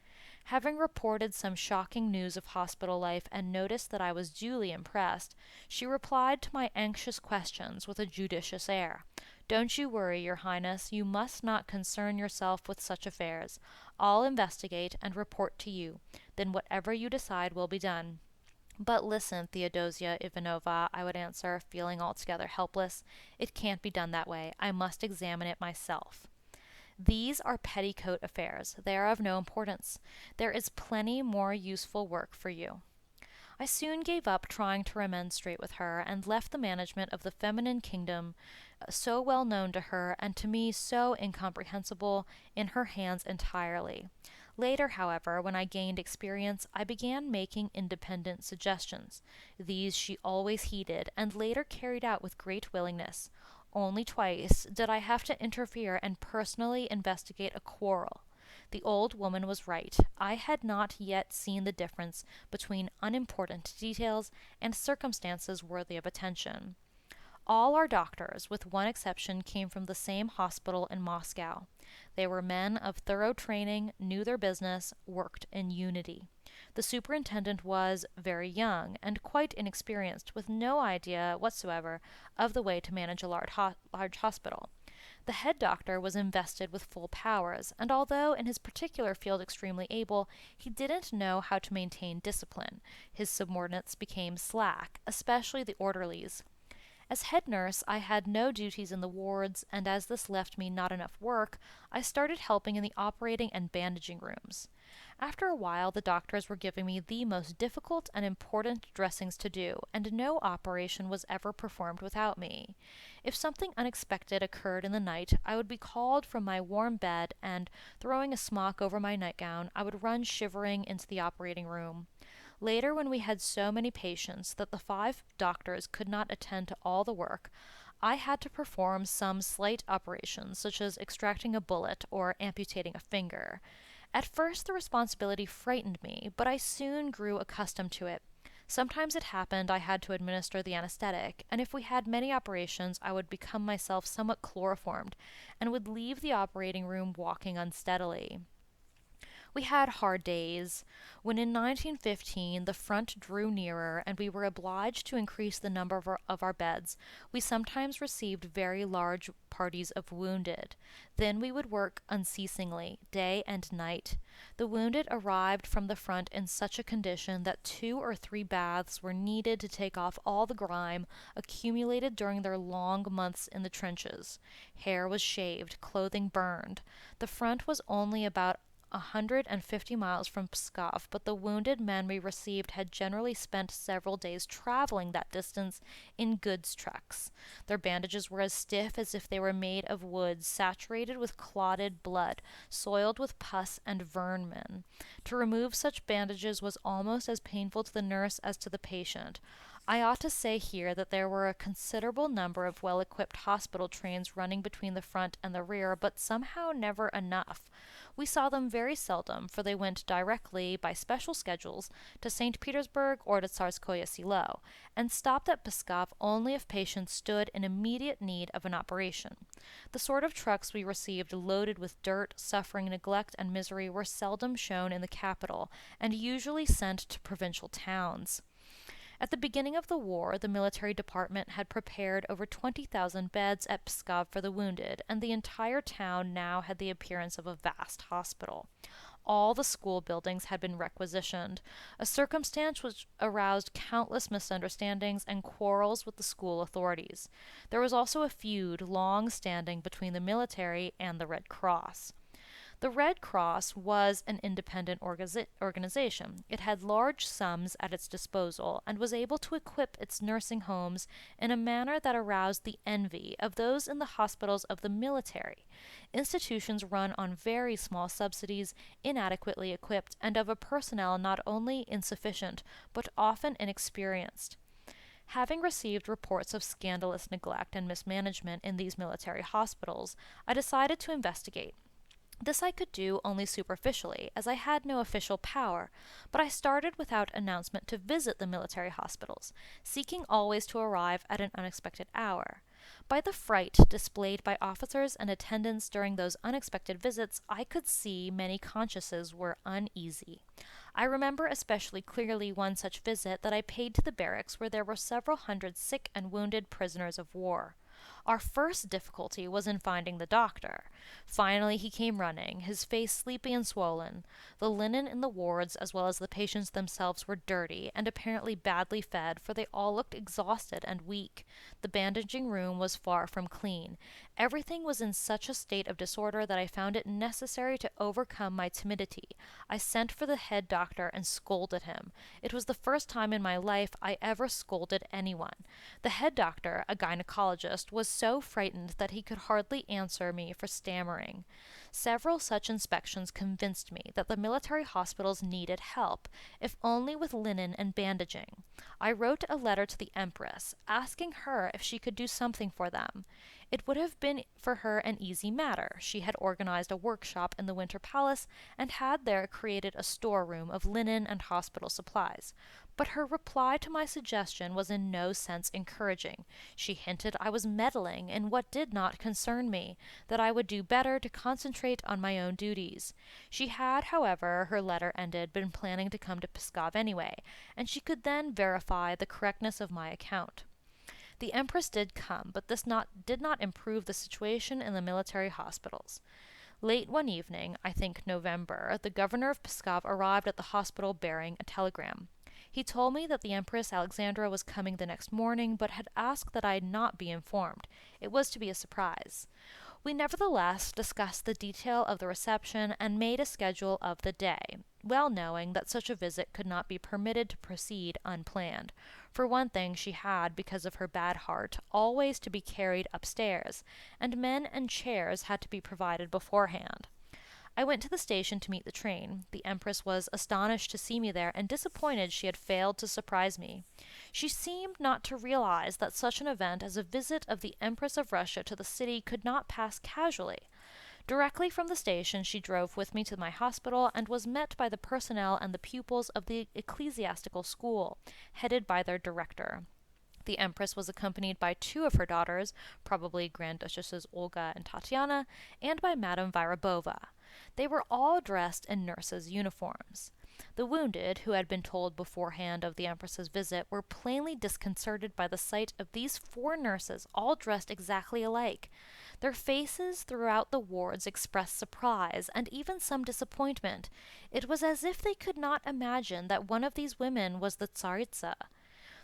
Having reported some shocking news of hospital life and noticed that I was duly impressed, she replied to my anxious questions with a judicious air. Don't you worry, your Highness. You must not concern yourself with such affairs. I'll investigate and report to you. Then whatever you decide will be done. But listen, Theodosia Ivanovna, I would answer, feeling altogether helpless. It can't be done that way. I must examine it myself. These are petticoat affairs. They are of no importance. There is plenty more useful work for you. I soon gave up trying to remonstrate with her, and left the management of the feminine kingdom, so well known to her and to me so incomprehensible, in her hands entirely. Later, however, when I gained experience, I began making independent suggestions. These she always heeded and later carried out with great willingness. Only twice did I have to interfere and personally investigate a quarrel. The old woman was right. I had not yet seen the difference between unimportant details and circumstances worthy of attention. All our doctors, with one exception, came from the same hospital in Moscow. They were men of thorough training, knew their business, worked in unity. The superintendent was very young and quite inexperienced, with no idea whatsoever of the way to manage a large hospital. The head doctor was invested with full powers, and although in his particular field extremely able, he didn't know how to maintain discipline. His subordinates became slack, especially the orderlies. As head nurse, I had no duties in the wards, and as this left me not enough work, I started helping in the operating and bandaging rooms. After a while, the doctors were giving me the most difficult and important dressings to do, and no operation was ever performed without me. If something unexpected occurred in the night, I would be called from my warm bed, and, throwing a smock over my nightgown, I would run shivering into the operating room. Later, when we had so many patients that the 5 doctors could not attend to all the work, I had to perform some slight operations, such as extracting a bullet or amputating a finger. At first, the responsibility frightened me, but I soon grew accustomed to it. Sometimes it happened I had to administer the anesthetic, and if we had many operations, I would become myself somewhat chloroformed, and would leave the operating room walking unsteadily. We had hard days. When in 1915 the front drew nearer and we were obliged to increase the number of our beds, we sometimes received very large parties of wounded. Then we would work unceasingly, day and night. The wounded arrived from the front in such a condition that 2 or 3 baths were needed to take off all the grime accumulated during their long months in the trenches. Hair was shaved, clothing burned. The front was only about 150 miles from Pskov, but the wounded men we received had generally spent several days traveling that distance in goods trucks. Their bandages were as stiff as if they were made of wood, saturated with clotted blood, soiled with pus and vermin. To remove such bandages was almost as painful to the nurse as to the patient. I ought to say here that there were a considerable number of well-equipped hospital trains running between the front and the rear, but somehow never enough. We saw them very seldom, for they went directly, by special schedules, to St. Petersburg or to Tsarskoye Selo, and stopped at Pskov only if patients stood in immediate need of an operation. The sort of trucks we received loaded with dirt, suffering, neglect, and misery were seldom shown in the capital, and usually sent to provincial towns. At the beginning of the war, the military department had prepared over 20,000 beds at Pskov for the wounded, and the entire town now had the appearance of a vast hospital. All the school buildings had been requisitioned, a circumstance which aroused countless misunderstandings and quarrels with the school authorities. There was also a feud long standing between the military and the Red Cross. The Red Cross was an independent organization. It had large sums at its disposal and was able to equip its nursing homes in a manner that aroused the envy of those in the hospitals of the military. Institutions run on very small subsidies, inadequately equipped, and of a personnel not only insufficient, but often inexperienced. Having received reports of scandalous neglect and mismanagement in these military hospitals, I decided to investigate. This I could do only superficially, as I had no official power, but I started without announcement to visit the military hospitals, seeking always to arrive at an unexpected hour. By the fright displayed by officers and attendants during those unexpected visits, I could see many consciences were uneasy. I remember especially clearly one such visit that I paid to the barracks where there were several hundred sick and wounded prisoners of war. Our first difficulty was in finding the doctor. Finally he came running, his face sleepy and swollen. The linen in the wards, as well as the patients themselves, were dirty, and apparently badly fed, for they all looked exhausted and weak. The bandaging room was far from clean. Everything was in such a state of disorder that I found it necessary to overcome my timidity. I sent for the head doctor and scolded him. It was the first time in my life I ever scolded anyone. The head doctor, a gynecologist, was so frightened that he could hardly answer me for stammering. Several such inspections convinced me that the military hospitals needed help, if only with linen and bandaging. I wrote a letter to the Empress, asking her if she could do something for them. It would have been for her an easy matter. She had organized a workshop in the Winter Palace and had there created a storeroom of linen and hospital supplies. But her reply to my suggestion was in no sense encouraging. She hinted I was meddling in what did not concern me, that I would do better to concentrate on my own duties. She had, however, her letter ended, been planning to come to Pskov anyway, and she could then verify the correctness of my account. The Empress did come, but this did not improve the situation in the military hospitals. Late one evening, I think November, the governor of Pskov arrived at the hospital bearing a telegram. He told me that the Empress Alexandra was coming the next morning, but had asked that I not be informed. It was to be a surprise. We nevertheless discussed the detail of the reception and made a schedule of the day, well knowing that such a visit could not be permitted to proceed unplanned. For one thing, she had, because of her bad heart, always to be carried upstairs, and men and chairs had to be provided beforehand. I went to the station to meet the train. The Empress was astonished to see me there and disappointed she had failed to surprise me. She seemed not to realize that such an event as a visit of the Empress of Russia to the city could not pass casually. Directly from the station she drove with me to my hospital and was met by the personnel and the pupils of the ecclesiastical school, headed by their director. The Empress was accompanied by two of her daughters, probably Grand Duchesses Olga and Tatiana, and by Madame Varabova. They were all dressed in nurses' uniforms. The wounded, who had been told beforehand of the Empress's visit, were plainly disconcerted by the sight of these four nurses all dressed exactly alike. Their faces throughout the wards expressed surprise and even some disappointment. It was as if they could not imagine that one of these women was the Tsaritsa.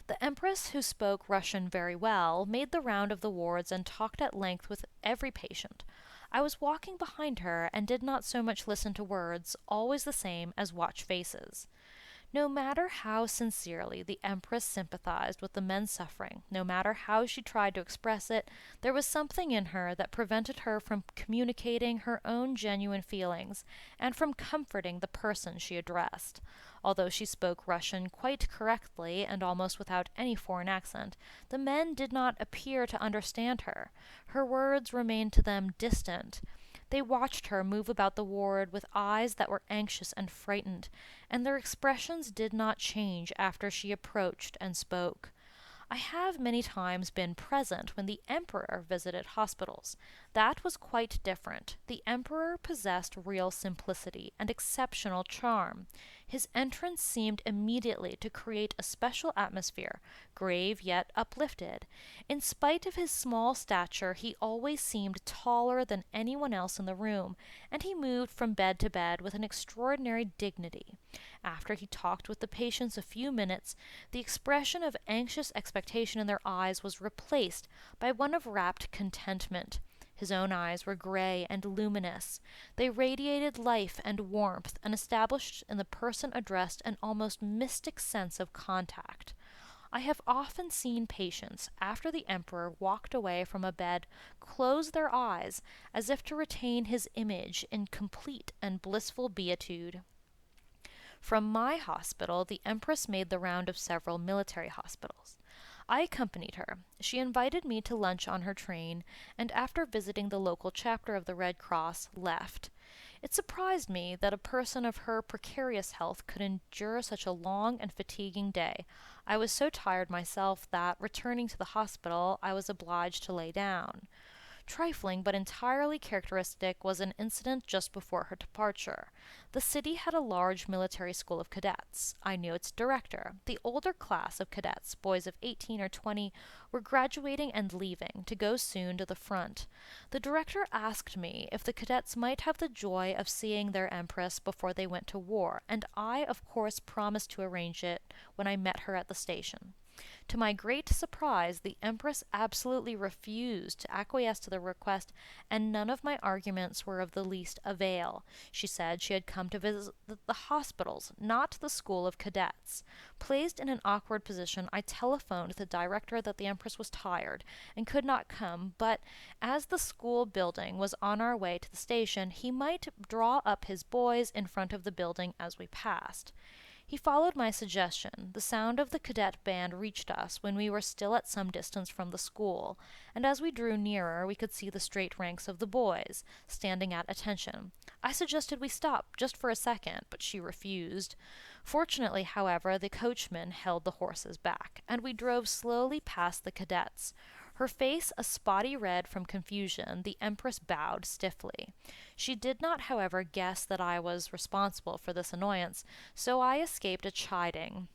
The Empress, who spoke Russian very well, made the round of the wards and talked at length with every patient. I was walking behind her and did not so much listen to words, always the same, as watch faces. No matter how sincerely the Empress sympathized with the men suffering, no matter how she tried to express it, there was something in her that prevented her from communicating her own genuine feelings and from comforting the person she addressed. Although she spoke Russian quite correctly and almost without any foreign accent, the men did not appear to understand her. Her words remained to them distant. They watched her move about the ward with eyes that were anxious and frightened, and their expressions did not change after she approached and spoke. I have many times been present when the Emperor visited hospitals. That was quite different. The Emperor possessed real simplicity and exceptional charm. His entrance seemed immediately to create a special atmosphere, grave yet uplifted. In spite of his small stature, he always seemed taller than anyone else in the room, and he moved from bed to bed with an extraordinary dignity. After he talked with the patients a few minutes, the expression of anxious expectation in their eyes was replaced by one of rapt contentment. His own eyes were gray and luminous. They radiated life and warmth, and established in the person addressed an almost mystic sense of contact. I have often seen patients, after the Emperor walked away from a bed, close their eyes as if to retain his image in complete and blissful beatitude. From my hospital, the Empress made the round of several military hospitals. I accompanied her. She invited me to lunch on her train, and after visiting the local chapter of the Red Cross, left. It surprised me that a person of her precarious health could endure such a long and fatiguing day. I was so tired myself that, returning to the hospital, I was obliged to lay down. Trifling but entirely characteristic was an incident just before her departure. The city had a large military school of cadets. I knew its director. The older class of cadets, boys of 18 or 20, were graduating and leaving to go soon to the front. The director asked me if the cadets might have the joy of seeing their Empress before they went to war, and I, of course, promised to arrange it when I met her at the station. To my great surprise, the Empress absolutely refused to acquiesce to the request, and none of my arguments were of the least avail. She said she had come to visit the hospitals, not the school of cadets. Placed in an awkward position, I telephoned the director that the Empress was tired and could not come, but as the school building was on our way to the station, he might draw up his boys in front of the building as we passed. He followed my suggestion. The sound of the cadet band reached us when we were still at some distance from the school, and as we drew nearer we could see the straight ranks of the boys, standing at attention. I suggested we stop, just for a second, but she refused. Fortunately, however, the coachman held the horses back, and we drove slowly past the cadets. Her face a spotty red from confusion, the Empress bowed stiffly. She did not, however, guess that I was responsible for this annoyance, so I escaped a chiding.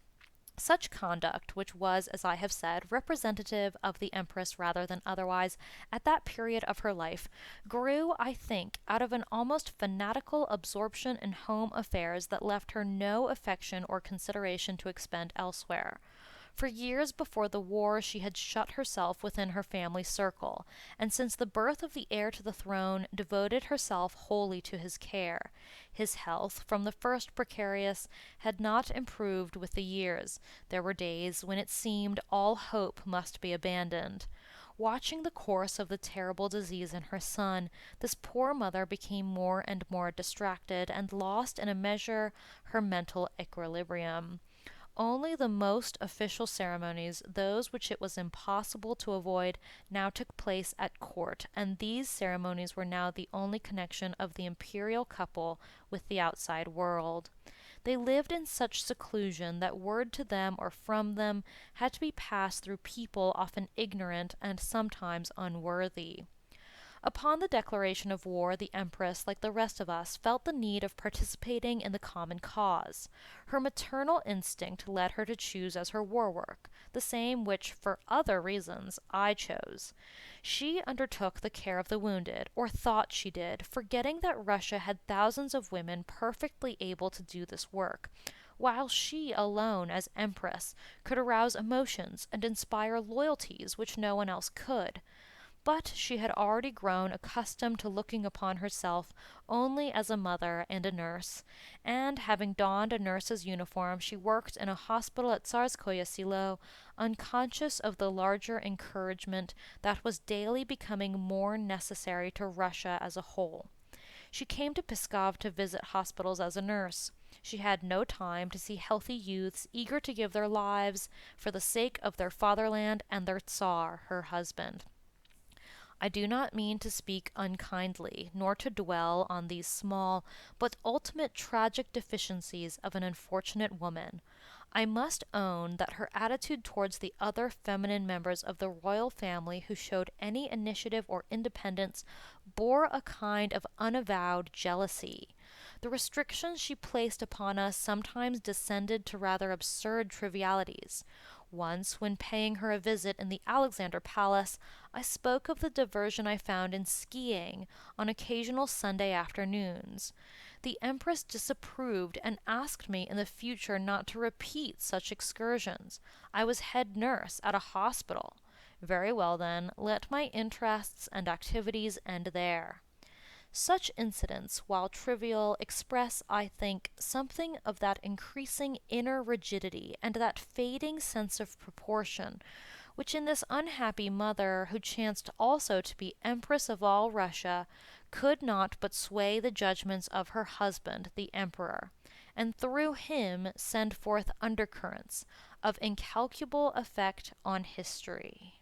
Such conduct, which was, as I have said, representative of the Empress rather than otherwise, at that period of her life, grew, I think, out of an almost fanatical absorption in home affairs that left her no affection or consideration to expend elsewhere. For years before the war she had shut herself within her family circle, and since the birth of the heir to the throne devoted herself wholly to his care. His health, from the first precarious, had not improved with the years. There were days when it seemed all hope must be abandoned. Watching the course of the terrible disease in her son, this poor mother became more and more distracted and lost in a measure her mental equilibrium. Only the most official ceremonies, those which it was impossible to avoid, now took place at court, and these ceremonies were now the only connection of the imperial couple with the outside world. They lived in such seclusion that word to them or from them had to be passed through people often ignorant and sometimes unworthy. Upon the declaration of war, the Empress, like the rest of us, felt the need of participating in the common cause. Her maternal instinct led her to choose as her war work the same which, for other reasons, I chose. She undertook the care of the wounded, or thought she did, forgetting that Russia had thousands of women perfectly able to do this work, while she alone, as Empress, could arouse emotions and inspire loyalties which no one else could. But she had already grown accustomed to looking upon herself only as a mother and a nurse, and having donned a nurse's uniform, she worked in a hospital at Tsarskoye Selo, unconscious of the larger encouragement that was daily becoming more necessary to Russia as a whole. She came to Pskov to visit hospitals as a nurse. She had no time to see healthy youths eager to give their lives for the sake of their fatherland and their Tsar, her husband. I do not mean to speak unkindly, nor to dwell on these small but ultimate tragic deficiencies of an unfortunate woman. I must own that her attitude towards the other feminine members of the royal family who showed any initiative or independence bore a kind of unavowed jealousy. The restrictions she placed upon us sometimes descended to rather absurd trivialities. Once, when paying her a visit in the Alexander Palace, I spoke of the diversion I found in skiing on occasional Sunday afternoons. The Empress disapproved and asked me in the future not to repeat such excursions. I was head nurse at a hospital. Very well, then, let my interests and activities end there. Such incidents, while trivial, express, I think, something of that increasing inner rigidity and that fading sense of proportion, which in this unhappy mother, who chanced also to be Empress of all Russia, could not but sway the judgments of her husband, the Emperor, and through him send forth undercurrents of incalculable effect on history.